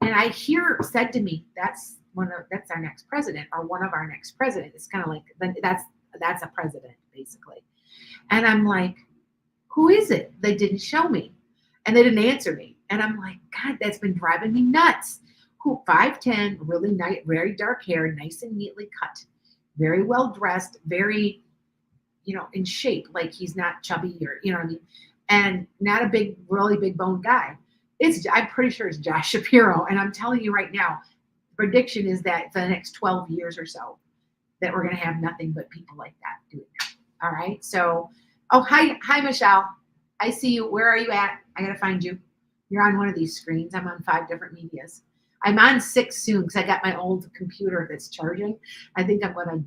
A: and I hear said to me, that's our next president, or one of our next president. It's kind of like that's a president, basically. And I'm like, who is it? They didn't show me. And they didn't answer me. And I'm like, God, that's been driving me nuts. Who 5'10", really nice, very dark hair, nice and neatly cut, very well dressed, very, in shape, like he's not chubby or, you know what I mean? And not a big, really big bone guy. I'm pretty sure it's Josh Shapiro. And I'm telling you right now, prediction is that for the next 12 years or so, that we're going to have nothing but people like that doing that. All right. So, hi, Michelle. I see you. Where are you at? I got to find you. You're on one of these screens. I'm on 5 different medias. I'm on 6 soon because I got my old computer that's charging. I think I'm going to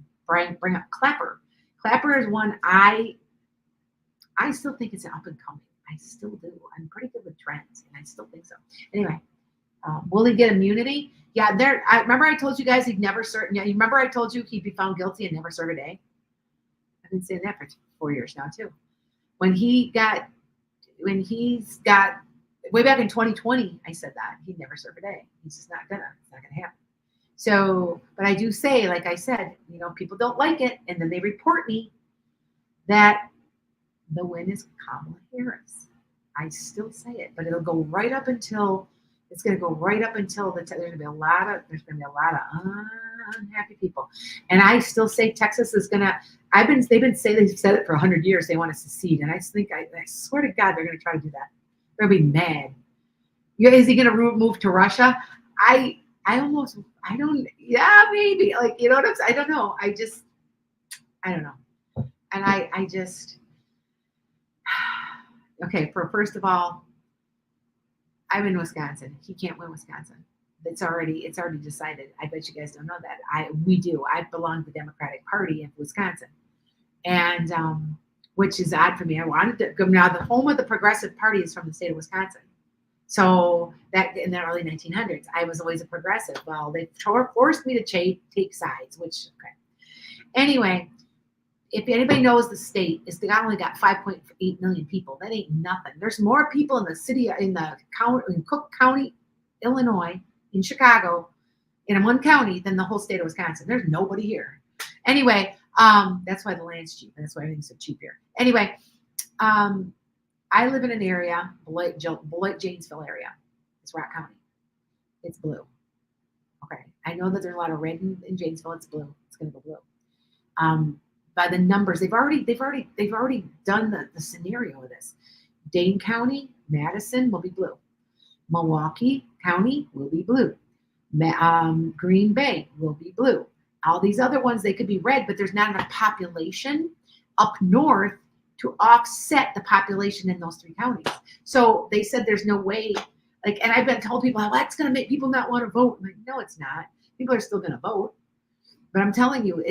A: bring up Clapper. Clapper is one I still think it's an up and coming. I still do. I'm pretty good with trends, and I still think so. Anyway, will he get immunity? Yeah, I remember I told you guys he'd never serve. Yeah, you remember I told you he'd be found guilty and never serve a day. I've been saying that for 4 years now too. When he's got way back in 2020, I said that he'd never serve a day. He's just not gonna. It's not gonna happen. So, but I do say, like I said, people don't like it, and then they report me that the win is Kamala Harris. I still say it, but it'll go right up until there's going to be a lot of unhappy people. And I still say Texas is going to. They've said it for 100 years. They want to secede, and I swear to God, they're going to try to do that. They're going to be mad. Is he going to move to Russia? Yeah, maybe. Like, you know what I'm saying? I don't know. I don't know. And I just, okay, first of all, I'm in Wisconsin. He can't win Wisconsin. It's already decided. I bet you guys don't know that. We do. I belong to the Democratic Party in Wisconsin. And, which is odd for me. I wanted to go. Now, the home of the Progressive Party is from the state of Wisconsin. So that in the early 1900s, I was always a progressive. Well, they forced me to take sides, which, okay. Anyway, if anybody knows the state, they only got 5.8 million people. That ain't nothing. There's more people in the city, in Cook County, Illinois, in Chicago, in one county than the whole state of Wisconsin. There's nobody here. Anyway, that's why the land's cheap. That's why everything's so cheap here. Anyway, I live in an area, Beloit, Janesville area. It's Rock County. It's blue. Okay. I know that there's a lot of red in Janesville. It's blue. It's going to go blue. By the numbers, they've already done the scenario of this. Dane County, Madison will be blue. Milwaukee County will be blue. Green Bay will be blue. All these other ones, they could be red, but there's not enough population up north to offset the population in those 3 counties. So they said there's no way, and I've been told people, that's going to make people not want to vote. I'm like, no, it's not. People are still going to vote. But I'm telling you,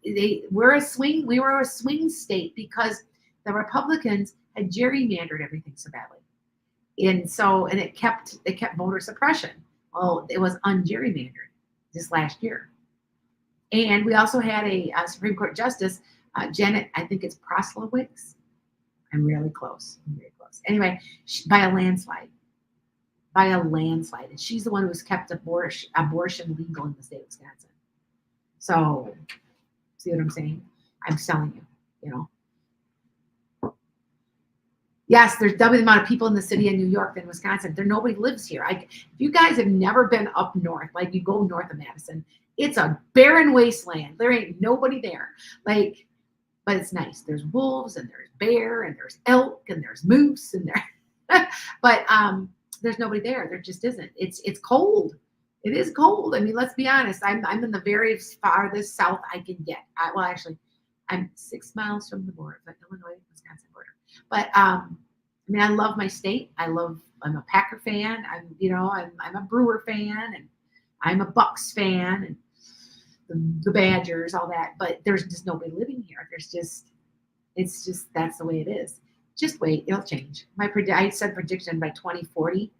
A: we were a swing state because the Republicans had gerrymandered everything so badly. And it kept voter suppression. Well, it was ungerrymandered this last year. And we also had a Supreme Court Justice, Janet, I think it's Proslowicz. I'm really close. Anyway, by a landslide. And she's the one who's kept abortion legal in the state of Wisconsin. So, see what I'm saying? I'm telling you, Yes, there's double the amount of people in the city of New York than Wisconsin. Nobody lives here. If you guys have never been up north, like you go north of Madison, it's a barren wasteland. There ain't nobody there. But it's nice. There's wolves and there's bear and there's elk and there's moose and there. But there's nobody there. There just isn't. It's cold. It is cold. I mean, let's be honest. I'm in the very farthest south I can get. I'm 6 miles from the border, the Illinois-Wisconsin border. But I love my state. I'm a Packer fan. I'm a Brewer fan, and I'm a Bucks fan and the Badgers, all that, but there's just nobody living here. It's just that's the way it is. Just wait, it'll change. I said prediction by 2040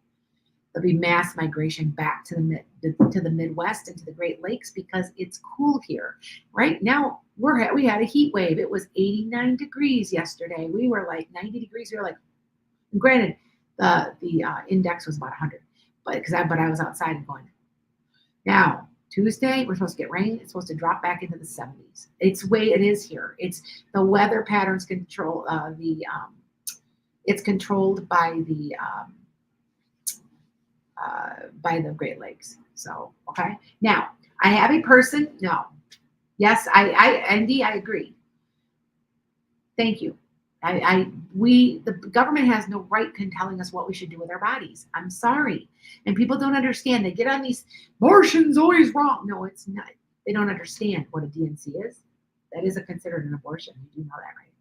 A: there'll be mass migration back to the Midwest and to the Great Lakes because it's cool here. Right now, we had a heat wave. It was 89 degrees yesterday. We were like 90 degrees. We were like, granted, the index was about 100, but I was outside and going. Now Tuesday, we're supposed to get rain. It's supposed to drop back into the 70s. It's the way it is here. It's the weather patterns control it's controlled by the Great Lakes. So, okay. Now, I have a person. No. Yes, Andy, I agree. Thank you. The government has no right in telling us what we should do with our bodies. I'm sorry. And people don't understand. They get on these, abortion's always wrong. No, it's not. They don't understand what a DNC is. That is considered an abortion. You do know that, right?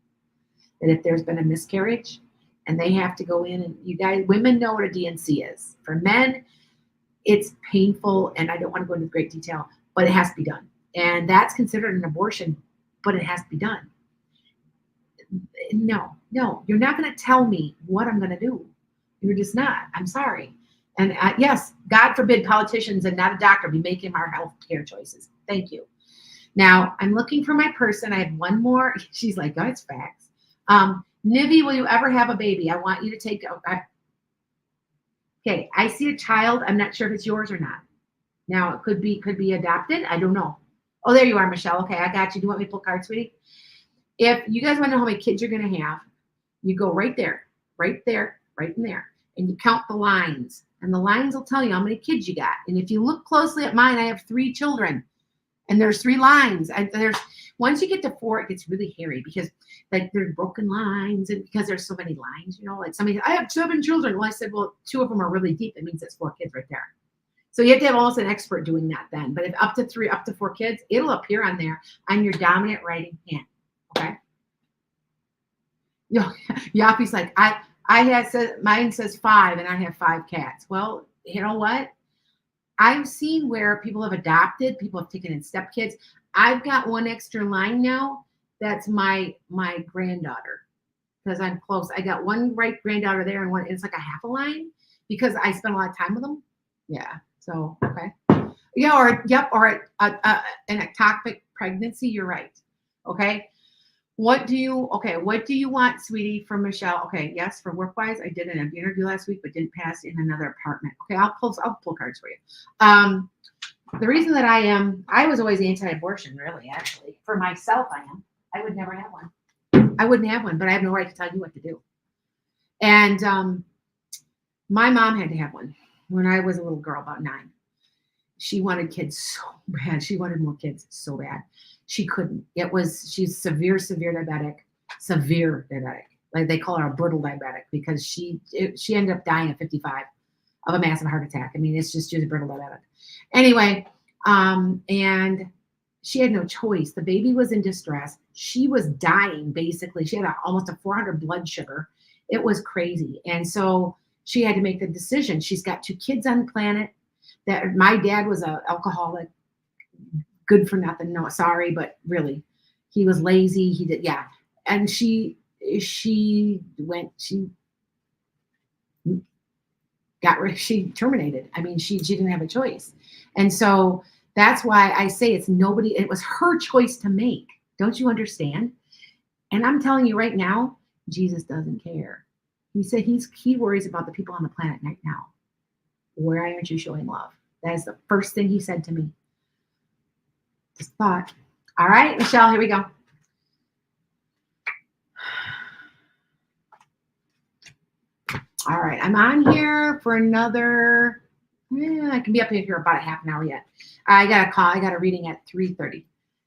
A: That if there's been a miscarriage, and they have to go in, and you guys, women know what a DNC is. For men, it's painful, and I don't want to go into great detail, but it has to be done. And that's considered an abortion, but it has to be done. No, you're not going to tell me what I'm going to do. You're just not. I'm sorry. And yes, God forbid politicians and not a doctor be making our health care choices. Thank you. Now, I'm looking for my person. I have one more. She's like, oh, it's facts. Nivi, will you ever have a baby? I want you to take. Okay, I see a child. I'm not sure if it's yours or not. Now it could be adopted. I don't know. Oh, there you are, Michelle. Okay, I got you. Do you want me to pull cards, sweetie? If you guys want to know how many kids you're going to have, you go right there, right in there, and you count the lines. And the lines will tell you how many kids you got. And if you look closely at mine, I have 3 children. And there's 3 lines. Once you get to 4, it gets really hairy because like there's broken lines, and because there's so many lines, like somebody, I have 7 children. Well, I said, well, 2 of them are really deep. It means it's 4 kids right there. So you have to have almost an expert doing that then. But if up to 4 kids, it'll appear on there on your dominant writing hand. Okay. Yappy's like, mine says 5 and I have 5 cats. Well, you know what? I've seen where people have adopted, people have taken in stepkids. I've got 1 extra line now. That's my granddaughter because I'm close. I got 1 right granddaughter there and 1. It's like a half a line because I spent a lot of time with them. Yeah. So okay. Yeah. Or an ectopic pregnancy. You're right. Okay. What do you want, sweetie, from Michelle? Okay, yes, for work-wise, I did an interview last week, but didn't pass in another apartment. Okay, I'll pull cards for you. The reason that I was always anti-abortion, really, actually. For myself, I am. I would never have one. I wouldn't have one, but I have no right to tell you what to do. And my mom had to have one when I was a little girl, about 9. She wanted kids so bad. She wanted more kids so bad. She couldn't. She's severe diabetic. Like they call her a brittle diabetic because she ended up dying at 55 of a massive heart attack. I mean, she's a brittle diabetic. Anyway, and she had no choice. The baby was in distress. She was dying, basically. She had almost a 400 blood sugar. It was crazy. And so she had to make the decision. She's got 2 kids on the planet. That my dad was an alcoholic. Good for nothing. No, sorry, but really, he was lazy. He did, yeah. And she terminated. I mean, she didn't have a choice. And so that's why I say it was her choice to make. Don't you understand? And I'm telling you right now, Jesus doesn't care. He said he worries about the people on the planet right now. Why aren't you showing love? That is the first thing he said to me. Just thought. All right, Michelle, here we go. All right, I'm on here for another, I can be up here for about a half an hour yet. I got a call. I got a reading at 3:30.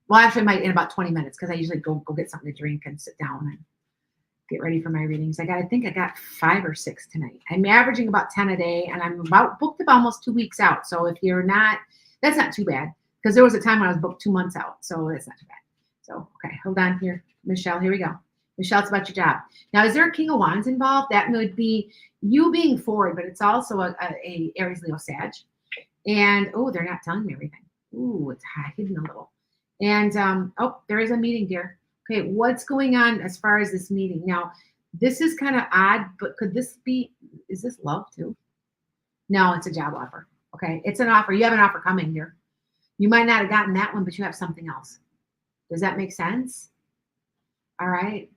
A: Well, actually, I might in about 20 minutes because I usually go get something to drink and sit down and get ready for my readings. I think I got 5 or 6 tonight. I'm averaging about 10 a day, and I'm booked about almost 2 weeks out. So if you're not, that's not too bad. Because there was a time when I was booked 2 months out. So that's not too bad. So, okay, hold on here. Michelle, here we go. Michelle, it's about your job. Now, is there a King of Wands involved? That would be you being forward, but it's also a Aries, Leo, Sag. And oh, they're not telling me everything. Ooh, it's hidden a little. And oh, there is a meeting, dear. Okay, what's going on as far as this meeting? Now, this is kind of odd, but could this be, is this love too? No, it's a job offer. Okay, it's an offer. You have an offer coming, dear. You might not have gotten that one, but you have something else. Does that make sense? All right.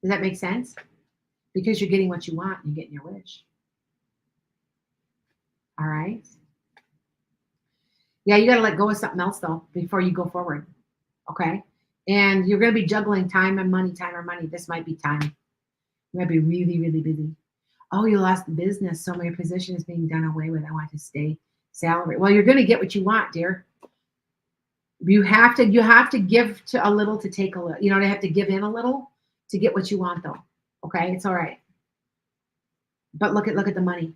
A: Does that make sense? Because you're getting what you want, you're getting your wish. All right. Yeah, you got to let go of something else though before you go forward. Okay. And you're going to be juggling time and money, time or money. This might be time. You might be really, really busy. Oh, you lost the business. So my position is being done away with. I want to stay salary. Well, you're going to get what you want, dear. You have to give to a little to take a little. You know, they have to give in a little to get what you want though. Okay. It's all right. But look at the money.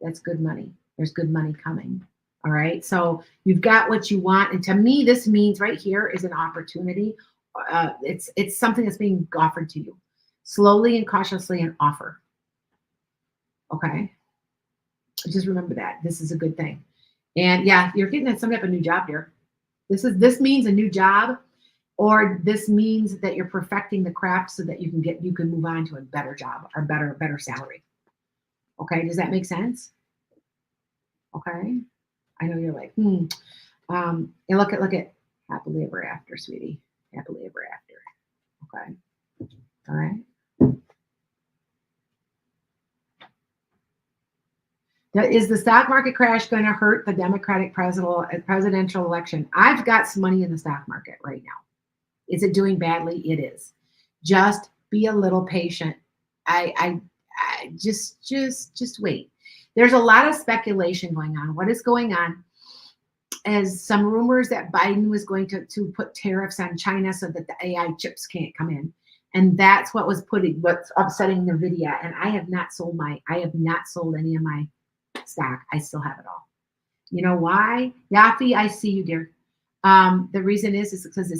A: That's good money. There's good money coming. All right. So you've got what you want. And to me, this means right here is an opportunity. It's something that's being offered to you slowly and cautiously, an offer. Okay. Just remember that this is a good thing. And yeah, you're getting some type of new job here. This means a new job, or this means that you're perfecting the craft so that you can move on to a better job or better salary. Okay. Does that make sense? Okay. I know you're like, and look at happily ever after, sweetie. Happily ever after. Okay. All right. Is the stock market crash going to hurt the Democratic presidential election? I've got some money in the stock market right now. Is it doing badly? It is. Just be a little patient. I just wait. There's a lot of speculation going on. What is going on? As some rumors that Biden was going to put tariffs on China so that the AI chips can't come in. And that's what's upsetting NVIDIA. And I have not sold any of my stock. I still have it all. You know why? Yafi, I see you, dear. The reason is because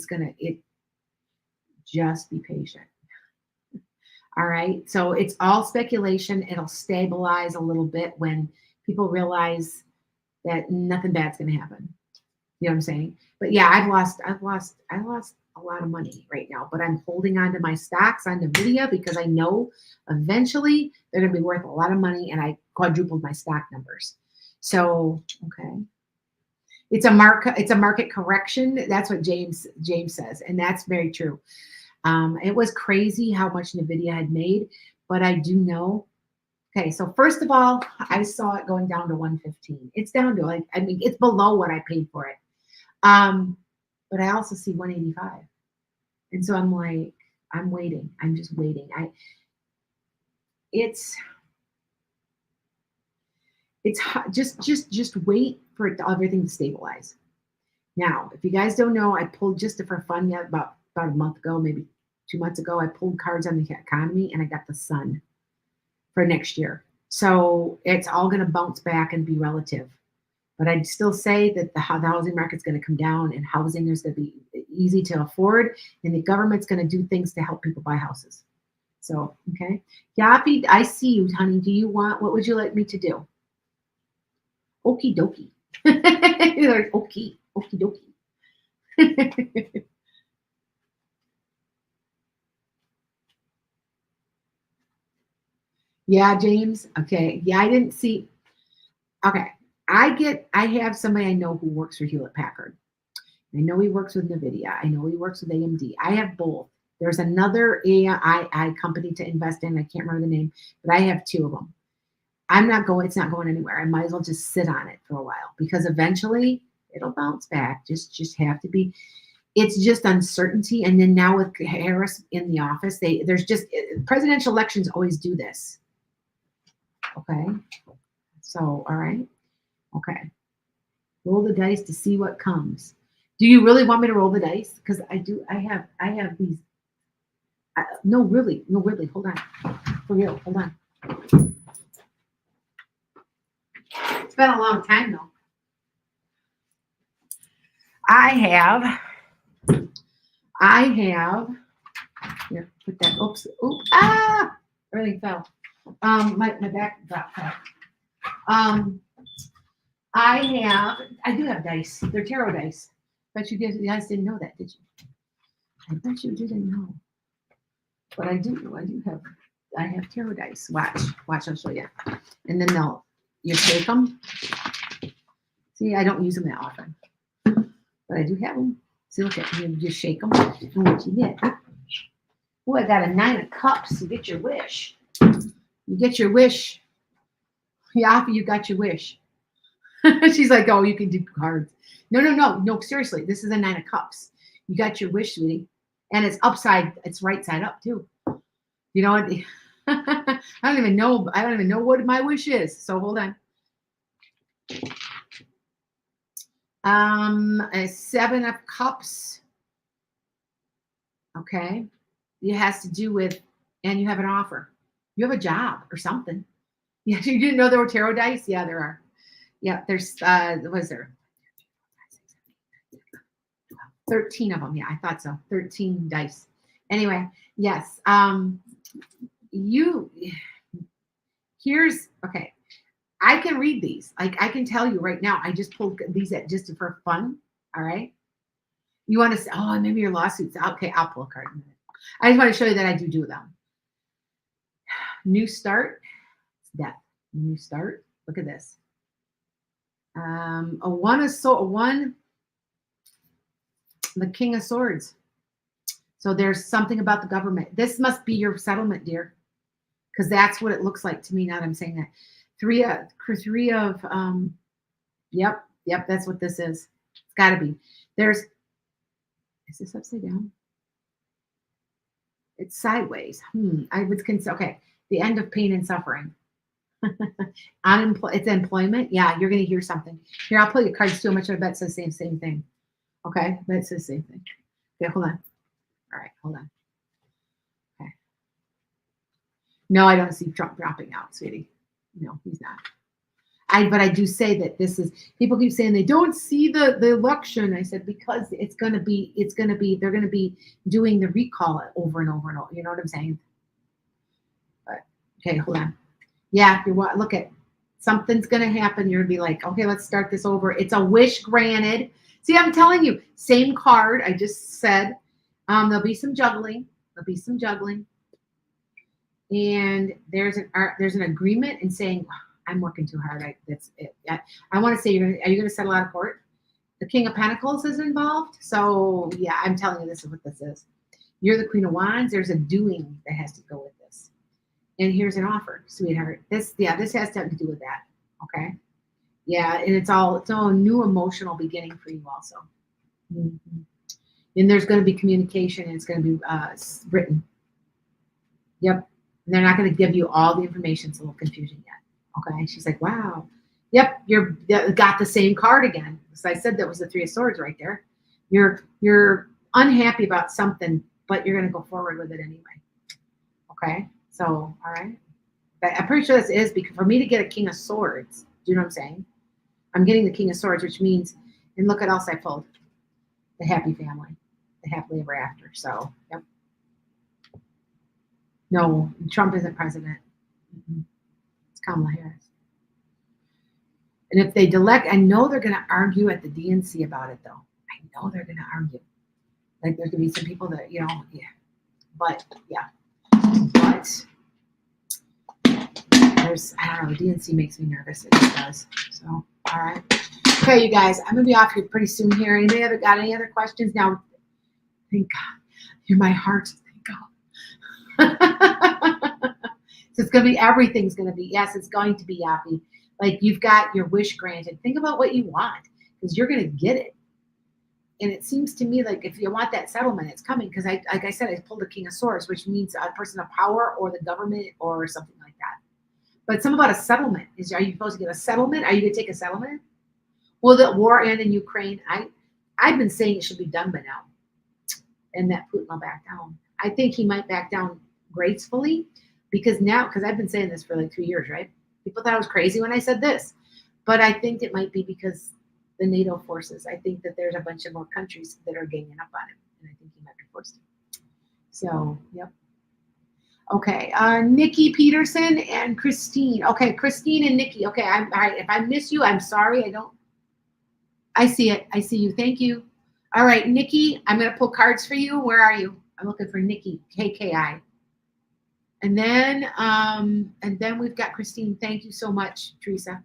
A: just be patient. All right. So it's all speculation. It'll stabilize a little bit when people realize that nothing bad's going to happen. You know what I'm saying? But yeah, I lost a lot of money right now, but I'm holding on to my stocks on NVIDIA because I know eventually they're going to be worth a lot of money, and I quadrupled my stock numbers. So, okay. It's a market correction. That's what James says. And that's very true. It was crazy how much NVIDIA had made, but I do know. Okay, so first of all, I saw it going down to 115. It's down to it's below what I paid for it. But I also see 185. And so I'm like, I'm waiting. I'm just waiting. It's just wait for everything to stabilize. Now, if you guys don't know, I pulled just for fun yet about a month ago, maybe 2 months ago, I pulled cards on the economy and I got the sun for next year. So it's all going to bounce back and be relative. But I'd still say that the housing market's going to come down, and housing is going to be easy to afford, and the government's going to do things to help people buy houses. So, okay. Yappy, I see you, honey. What would you like me to do? Okie dokie. Like, okie dokie. Yeah, James. Okay. Yeah, I didn't see. Okay. I have somebody I know who works for Hewlett Packard. I know he works with NVIDIA. I know he works with AMD. I have both. There's another AI company to invest in. I can't remember the name, but I have two of them. It's not going anywhere. I might as well just sit on it for a while because eventually it'll bounce back. Just have to be. It's just uncertainty. And then now with Harris in the office, presidential elections always do this. Okay. So, all right. Okay. Roll the dice to see what comes. Do you really want me to roll the dice? Because I do. I have these. No, really. Hold on. For real. Hold on. It's been a long time though. I have. Here, put that. Oops. Everything fell. My back dropped. I do have dice. They're tarot dice. Bet you guys didn't know that, did you? I bet you didn't know. But I do. I have tarot dice. Watch, I'll show you. And then you shake them. See, I don't use them that often. But I do have them. See, look at you just shake them. And what you get. Oh, I got a 9 of cups. You get your wish. You get your wish. Yeah, you got your wish. She's like, oh, you can do cards. No, seriously. This is a 9 of cups. You got your wish, sweetie. And it's right side up too. You know what? I don't even know what my wish is. So hold on. A 7 of cups. Okay. It has to do with, and you have an offer. You have a job or something. Yeah, you didn't know there were tarot dice? Yeah, there are. Yeah, there's what is there? 13 of them. Yeah, I thought so. 13 dice. Anyway, yes. Here's okay. I can read these. Like I can tell you right now. I just pulled these just for fun. All right. You want to say, oh, maybe your lawsuits. Okay, I'll pull a card in a minute. I just want to show you that I do them. New start. Death. New start. Look at this. A 1 is so a 1. The King of Swords. So there's something about the government. This must be your settlement, dear, because that's what it looks like to me. Now that I'm saying that. 3 of yep, that's what this is. It's got to be. Is this upside down? It's sideways. I would consider. Okay, the end of pain and suffering. It's employment. Yeah, you're gonna hear something. Here, I'll pull your cards too. I'm not sure. I bet it says the same thing. Okay, but it's the same thing. Okay, hold on. All right, hold on. Okay. No, I don't see Trump dropping out, sweetie. No, he's not. But I do say that this is, people keep saying they don't see the election. I said, because they're going to be doing the recall over and over and over. You know what I'm saying? But, okay, hold on. Yeah, look at, something's going to happen. You're going to be like, okay, let's start this over. It's a wish granted. See, I'm telling you, same card. I just said, there'll be some juggling. And there's an agreement in saying, I'm working too hard. That's it. I want to say, are you going to settle out of court? The King of Pentacles is involved. So yeah, I'm telling you, this is what this is. You're the Queen of Wands. There's a doing that has to go with this. And here's an offer, sweetheart. This has something to do with that. Okay. Yeah. And it's all a new emotional beginning for you also. Mm-hmm. And there's going to be communication, and it's going to be written. Yep. And they're not going to give you all the information. It's a little confusing yet. Okay. She's like, wow. Yep. You're got the same card again. So I said that was the 3 of Swords right there. You're unhappy about something, but you're going to go forward with it anyway. Okay. So, all right. But I'm pretty sure this is because for me to get a King of Swords, do you know what I'm saying? I'm getting the King of Swords, which means, and look what else I pulled. The happy family, the happily ever after. So, yep. No, Trump isn't president. It's Kamala Harris. And if they elect, I know they're going to argue at the DNC about it, though. I know they're going to argue. Like there's going to be some people that, yeah. But, yeah. But I don't know, the DNC makes me nervous. It just does. So, all right. Okay, you guys, I'm going to be off here pretty soon here. Anybody got any other questions? Now, thank God. You're my heart. Thank God. So it's going to be, everything's going to be, yes, it's going to be happy. Like you've got your wish granted. Think about what you want because you're going to get it. And it seems to me like if you want that settlement, it's coming because like I said, I pulled the King of Swords, which means a person of power or the government or something like that. But something about a settlement are you supposed to get a settlement? Are you going to take a settlement? Will the war end in Ukraine? I've been saying it should be done by now. And that Putin will back down. I think he might back down gracefully because I've been saying this for like 2 years, right? People thought I was crazy when I said this, but I think it might be because the NATO forces. I think that there's a bunch of more countries that are ganging up on him, and I think he might be forced to. So, yep. Okay, Nikki Peterson and Christine. Okay, Christine and Nikki. Okay, if I miss you, I'm sorry. I don't. I see it. I see you. Thank you. All right, Nikki, I'm gonna pull cards for you. Where are you? I'm looking for Nikki KKI. And then we've got Christine. Thank you so much, Teresa.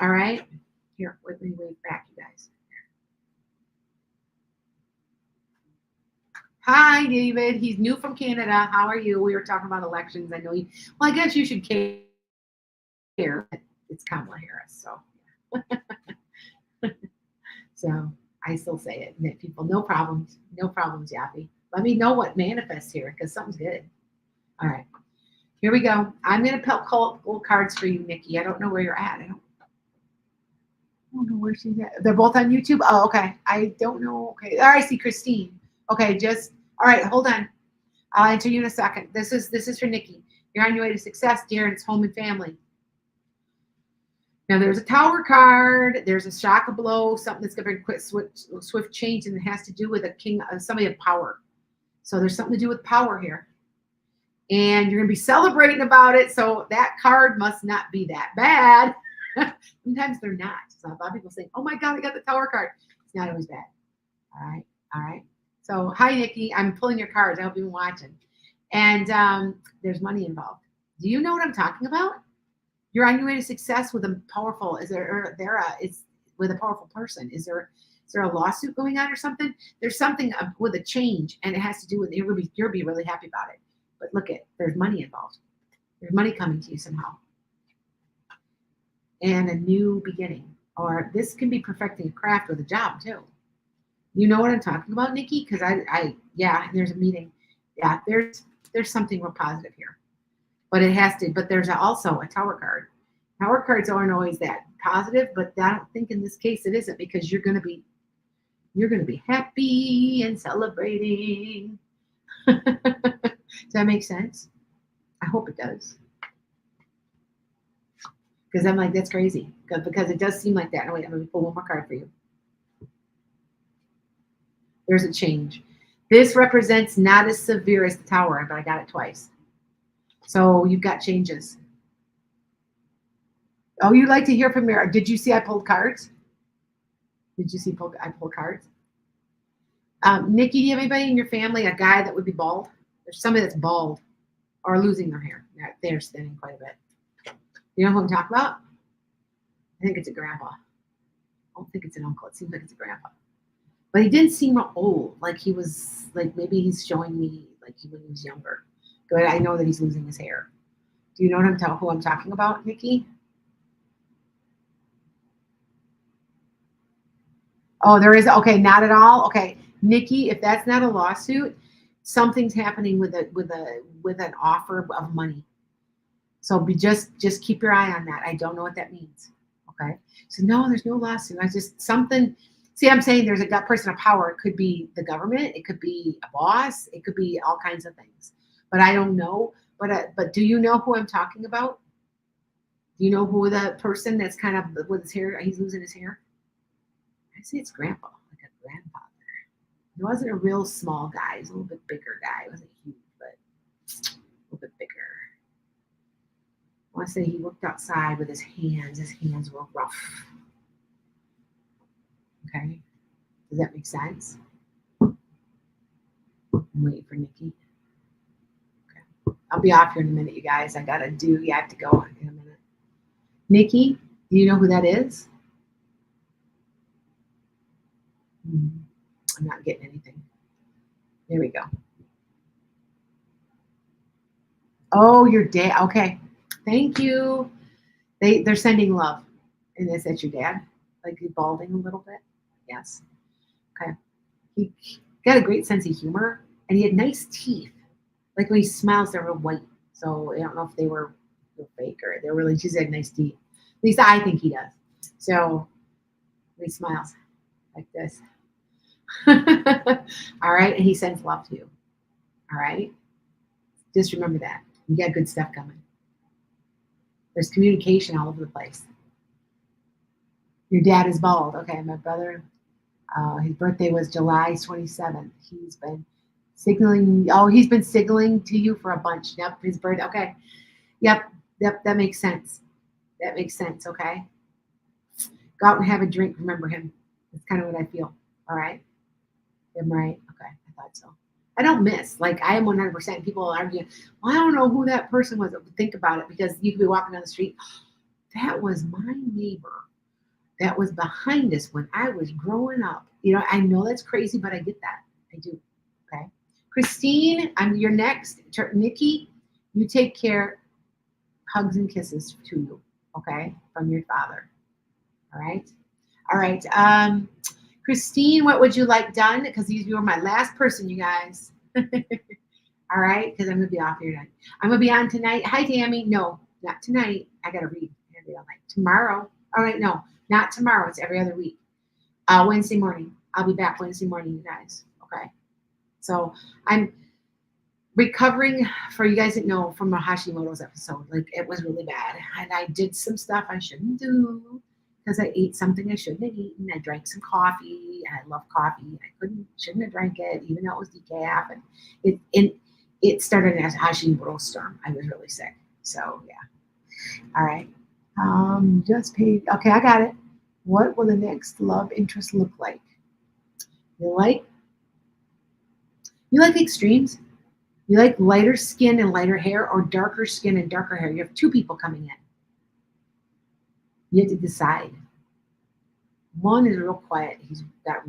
A: All right. Here, let me wave back, you guys. Hi, David. He's new from Canada. How are you? We were talking about elections. I know you. Well, I guess you should care. It's Kamala Harris, so so I still say it. And people, no problems, Yappy. Let me know what manifests here because something's good. All right, here we go. I'm gonna pull cards for you, Nikki. I don't know where you're at. I don't know where she's at. They're both on YouTube. Oh, okay. I don't know. Okay. All right. I see Christine. Okay. Just all right. Hold on. I'll answer you in a second. This is for Nikki. You're on your way to success, dear, and it's home and family. Now there's a Tower card. There's a shock of blow, something that's going to bring quick, swift change, and it has to do with a king, somebody of power. So there's something to do with power here, and you're going to be celebrating about it. So that card must not be that bad. Sometimes they're not. So a lot of people say, "Oh my God, I got the Tower card." It's not always bad. All right, all right. So hi, Nikki. I'm pulling your cards. I hope you've been watching. And there's money involved. Do you know what I'm talking about? You're on your way to success with a powerful. It's with a powerful person. Is there a lawsuit going on or something? There's something with a change, and it has to do with you'll be really happy about it. But look there's money involved. There's money coming to you somehow, and a new beginning. Or this can be perfecting a craft with a job too. You know what I'm talking about, Nikki? Because yeah, there's a meeting. Yeah, there's something real positive here. But it has to, but there's also a Tower card. Tower cards aren't always that positive, but I don't think in this case it isn't because you're gonna be happy and celebrating. Does that make sense? I hope it does. Because I'm like, that's crazy. Because it does seem like that. No, wait, I'm gonna pull one more card for you. There's a change. This represents not as severe as the Tower, but I got it twice. So you've got changes. Oh, you like to hear from me? Did you see I pulled cards? Did you see I pulled cards? Nikki, do you have anybody in your family, a guy that would be bald? There's somebody that's bald or losing their hair. They're thinning quite a bit. You know who I'm talking about? I think it's a grandpa. I don't think it's an uncle. It seems like it's a grandpa. But he didn't seem old. Like he was, like maybe he's showing me like when he was younger. But I know that he's losing his hair. Do you know who I'm talking about, Nikki? Oh, there is. Okay, not at all. Okay, Nikki, if that's not a lawsuit, something's happening with an offer of money. So just keep your eye on that. I don't know what that means. Okay. So no, there's no lawsuit. I just something. See, I'm saying there's a person of power. It could be the government. It could be a boss. It could be all kinds of things. But I don't know. But do you know who I'm talking about? Do you know who the person that's kind of with his hair? He's losing his hair. I say it's grandpa, like a grandfather. He wasn't a real small guy. He was a little bit bigger guy. He wasn't huge, but a little bit bigger. I want to say he worked outside with his hands. His hands were rough. Okay. Does that make sense? I'm waiting for Nikki. Okay. I'll be off here in a minute, you guys. You have to go in a minute. Nikki, do you know who that is? I'm not getting anything. There we go. Oh, your dad. Okay. Thank you. They're sending love. And is that your dad? Like he's balding a little bit? Yes. Okay. He got a great sense of humor and he had nice teeth. Like when he smiles, they're real white. So I don't know if they were fake or they're really just had nice teeth. At least I think he does. So he smiles like this. All right. And he sends love to you. All right. Just remember that. You got good stuff coming. There's communication all over the place. Your dad is bald. Okay, my brother, his birthday was July 27th. He's been Signaling. Oh, he's been signaling to you for a bunch. Yep, his bird. Okay. Yep. Yep. That makes sense. That makes sense. Okay. Go out and have a drink. Remember him. That's kind of what I feel. All right. Am I right? Okay. I thought so. I don't miss. Like I am 100%. People argue. Well, I don't know who that person was. Think about it because you could be walking down the street. That was my neighbor. That was behind us when I was growing up. I know that's crazy, but I get that. I do. Okay. Christine, I'm your next. Nikki, you take care. Hugs and kisses to you. Okay. From your father. All right. All right. Christine, what would you like done? Because you were my last person, you guys. All right. Because I'm going to be off here tonight. I'm going to be on tonight. Hi, Tammy. No, not tonight. I got to read. I gotta read all night. Tomorrow. All right. No, not tomorrow. It's every other week. Wednesday morning. I'll be back Wednesday morning, you guys. Okay. So I'm recovering, for you guys that know, from a Hashimoto's episode. Like it was really bad. And I did some stuff I shouldn't do because I ate something I shouldn't have eaten. I drank some coffee. And I love coffee. Shouldn't have drank it, even though it was decaf. And it started as Hashimoto's storm. I was really sick. So yeah. All right. Just paid. Okay, I got it. What will the next love interest look like? You like extremes? You like lighter skin and lighter hair or darker skin and darker hair? You have two people coming in. You have to decide. One is real quiet. He's got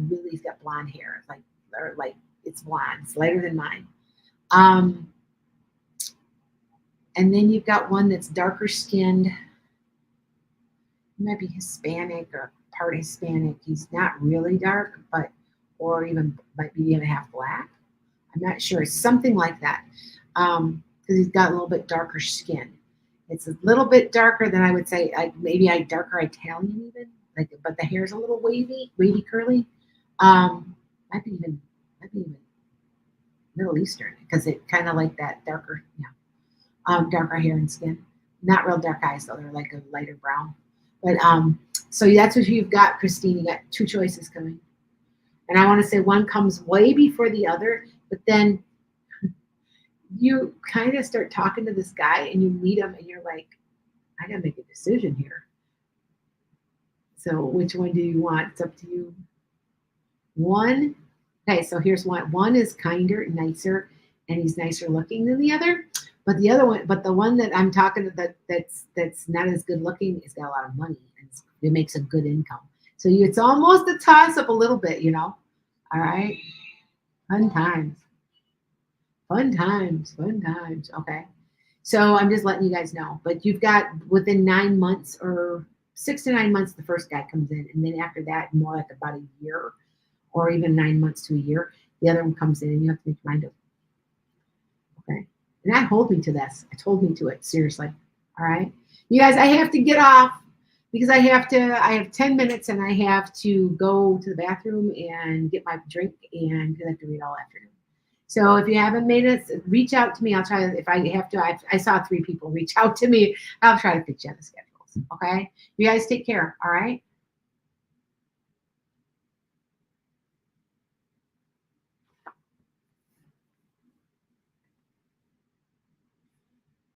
A: blonde hair. Like it's blonde. It's lighter than mine. And then you've got one that's darker skinned. He might be Hispanic or part Hispanic. He's not really dark, or even might be even half black. I'm not sure. It's something like that. Because he's got a little bit darker skin. It's a little bit darker than I would say, like maybe darker Italian even. But the hair's a little wavy curly. Might be even Middle Eastern because it kind of like that darker, darker hair and skin. Not real dark eyes though; they're like a lighter brown. But so that's what you've got, Christine. You got two choices coming, and I want to say one comes way before the other, but then you kind of start talking to this guy and you meet him and you're like, I gotta make a decision here. So which one do you want? It's up to you. One, okay, so here's one. One is kinder, nicer, and he's nicer looking than the other. But the one that I'm talking to that's not as good looking, has got a lot of money and it makes a good income. So it's almost a toss up a little bit, All right. Fun times. Fun times. Fun times. Okay. So I'm just letting you guys know. But you've got within 9 months or 6 to 9 months, the first guy comes in. And then after that, more like about a year or even 9 months to a year, the other one comes in and you have to make your mind up. Okay. And that hold me to this. It told me to it. Seriously. All right. You guys, I have to get off because I have 10 minutes and I have to go to the bathroom and get my drink and because I have to read all afternoon. So if you haven't made it, reach out to me. I'll try to, if I have to, I saw 3 people reach out to me. I'll try to fit you on the schedules. Okay. You guys take care. All right.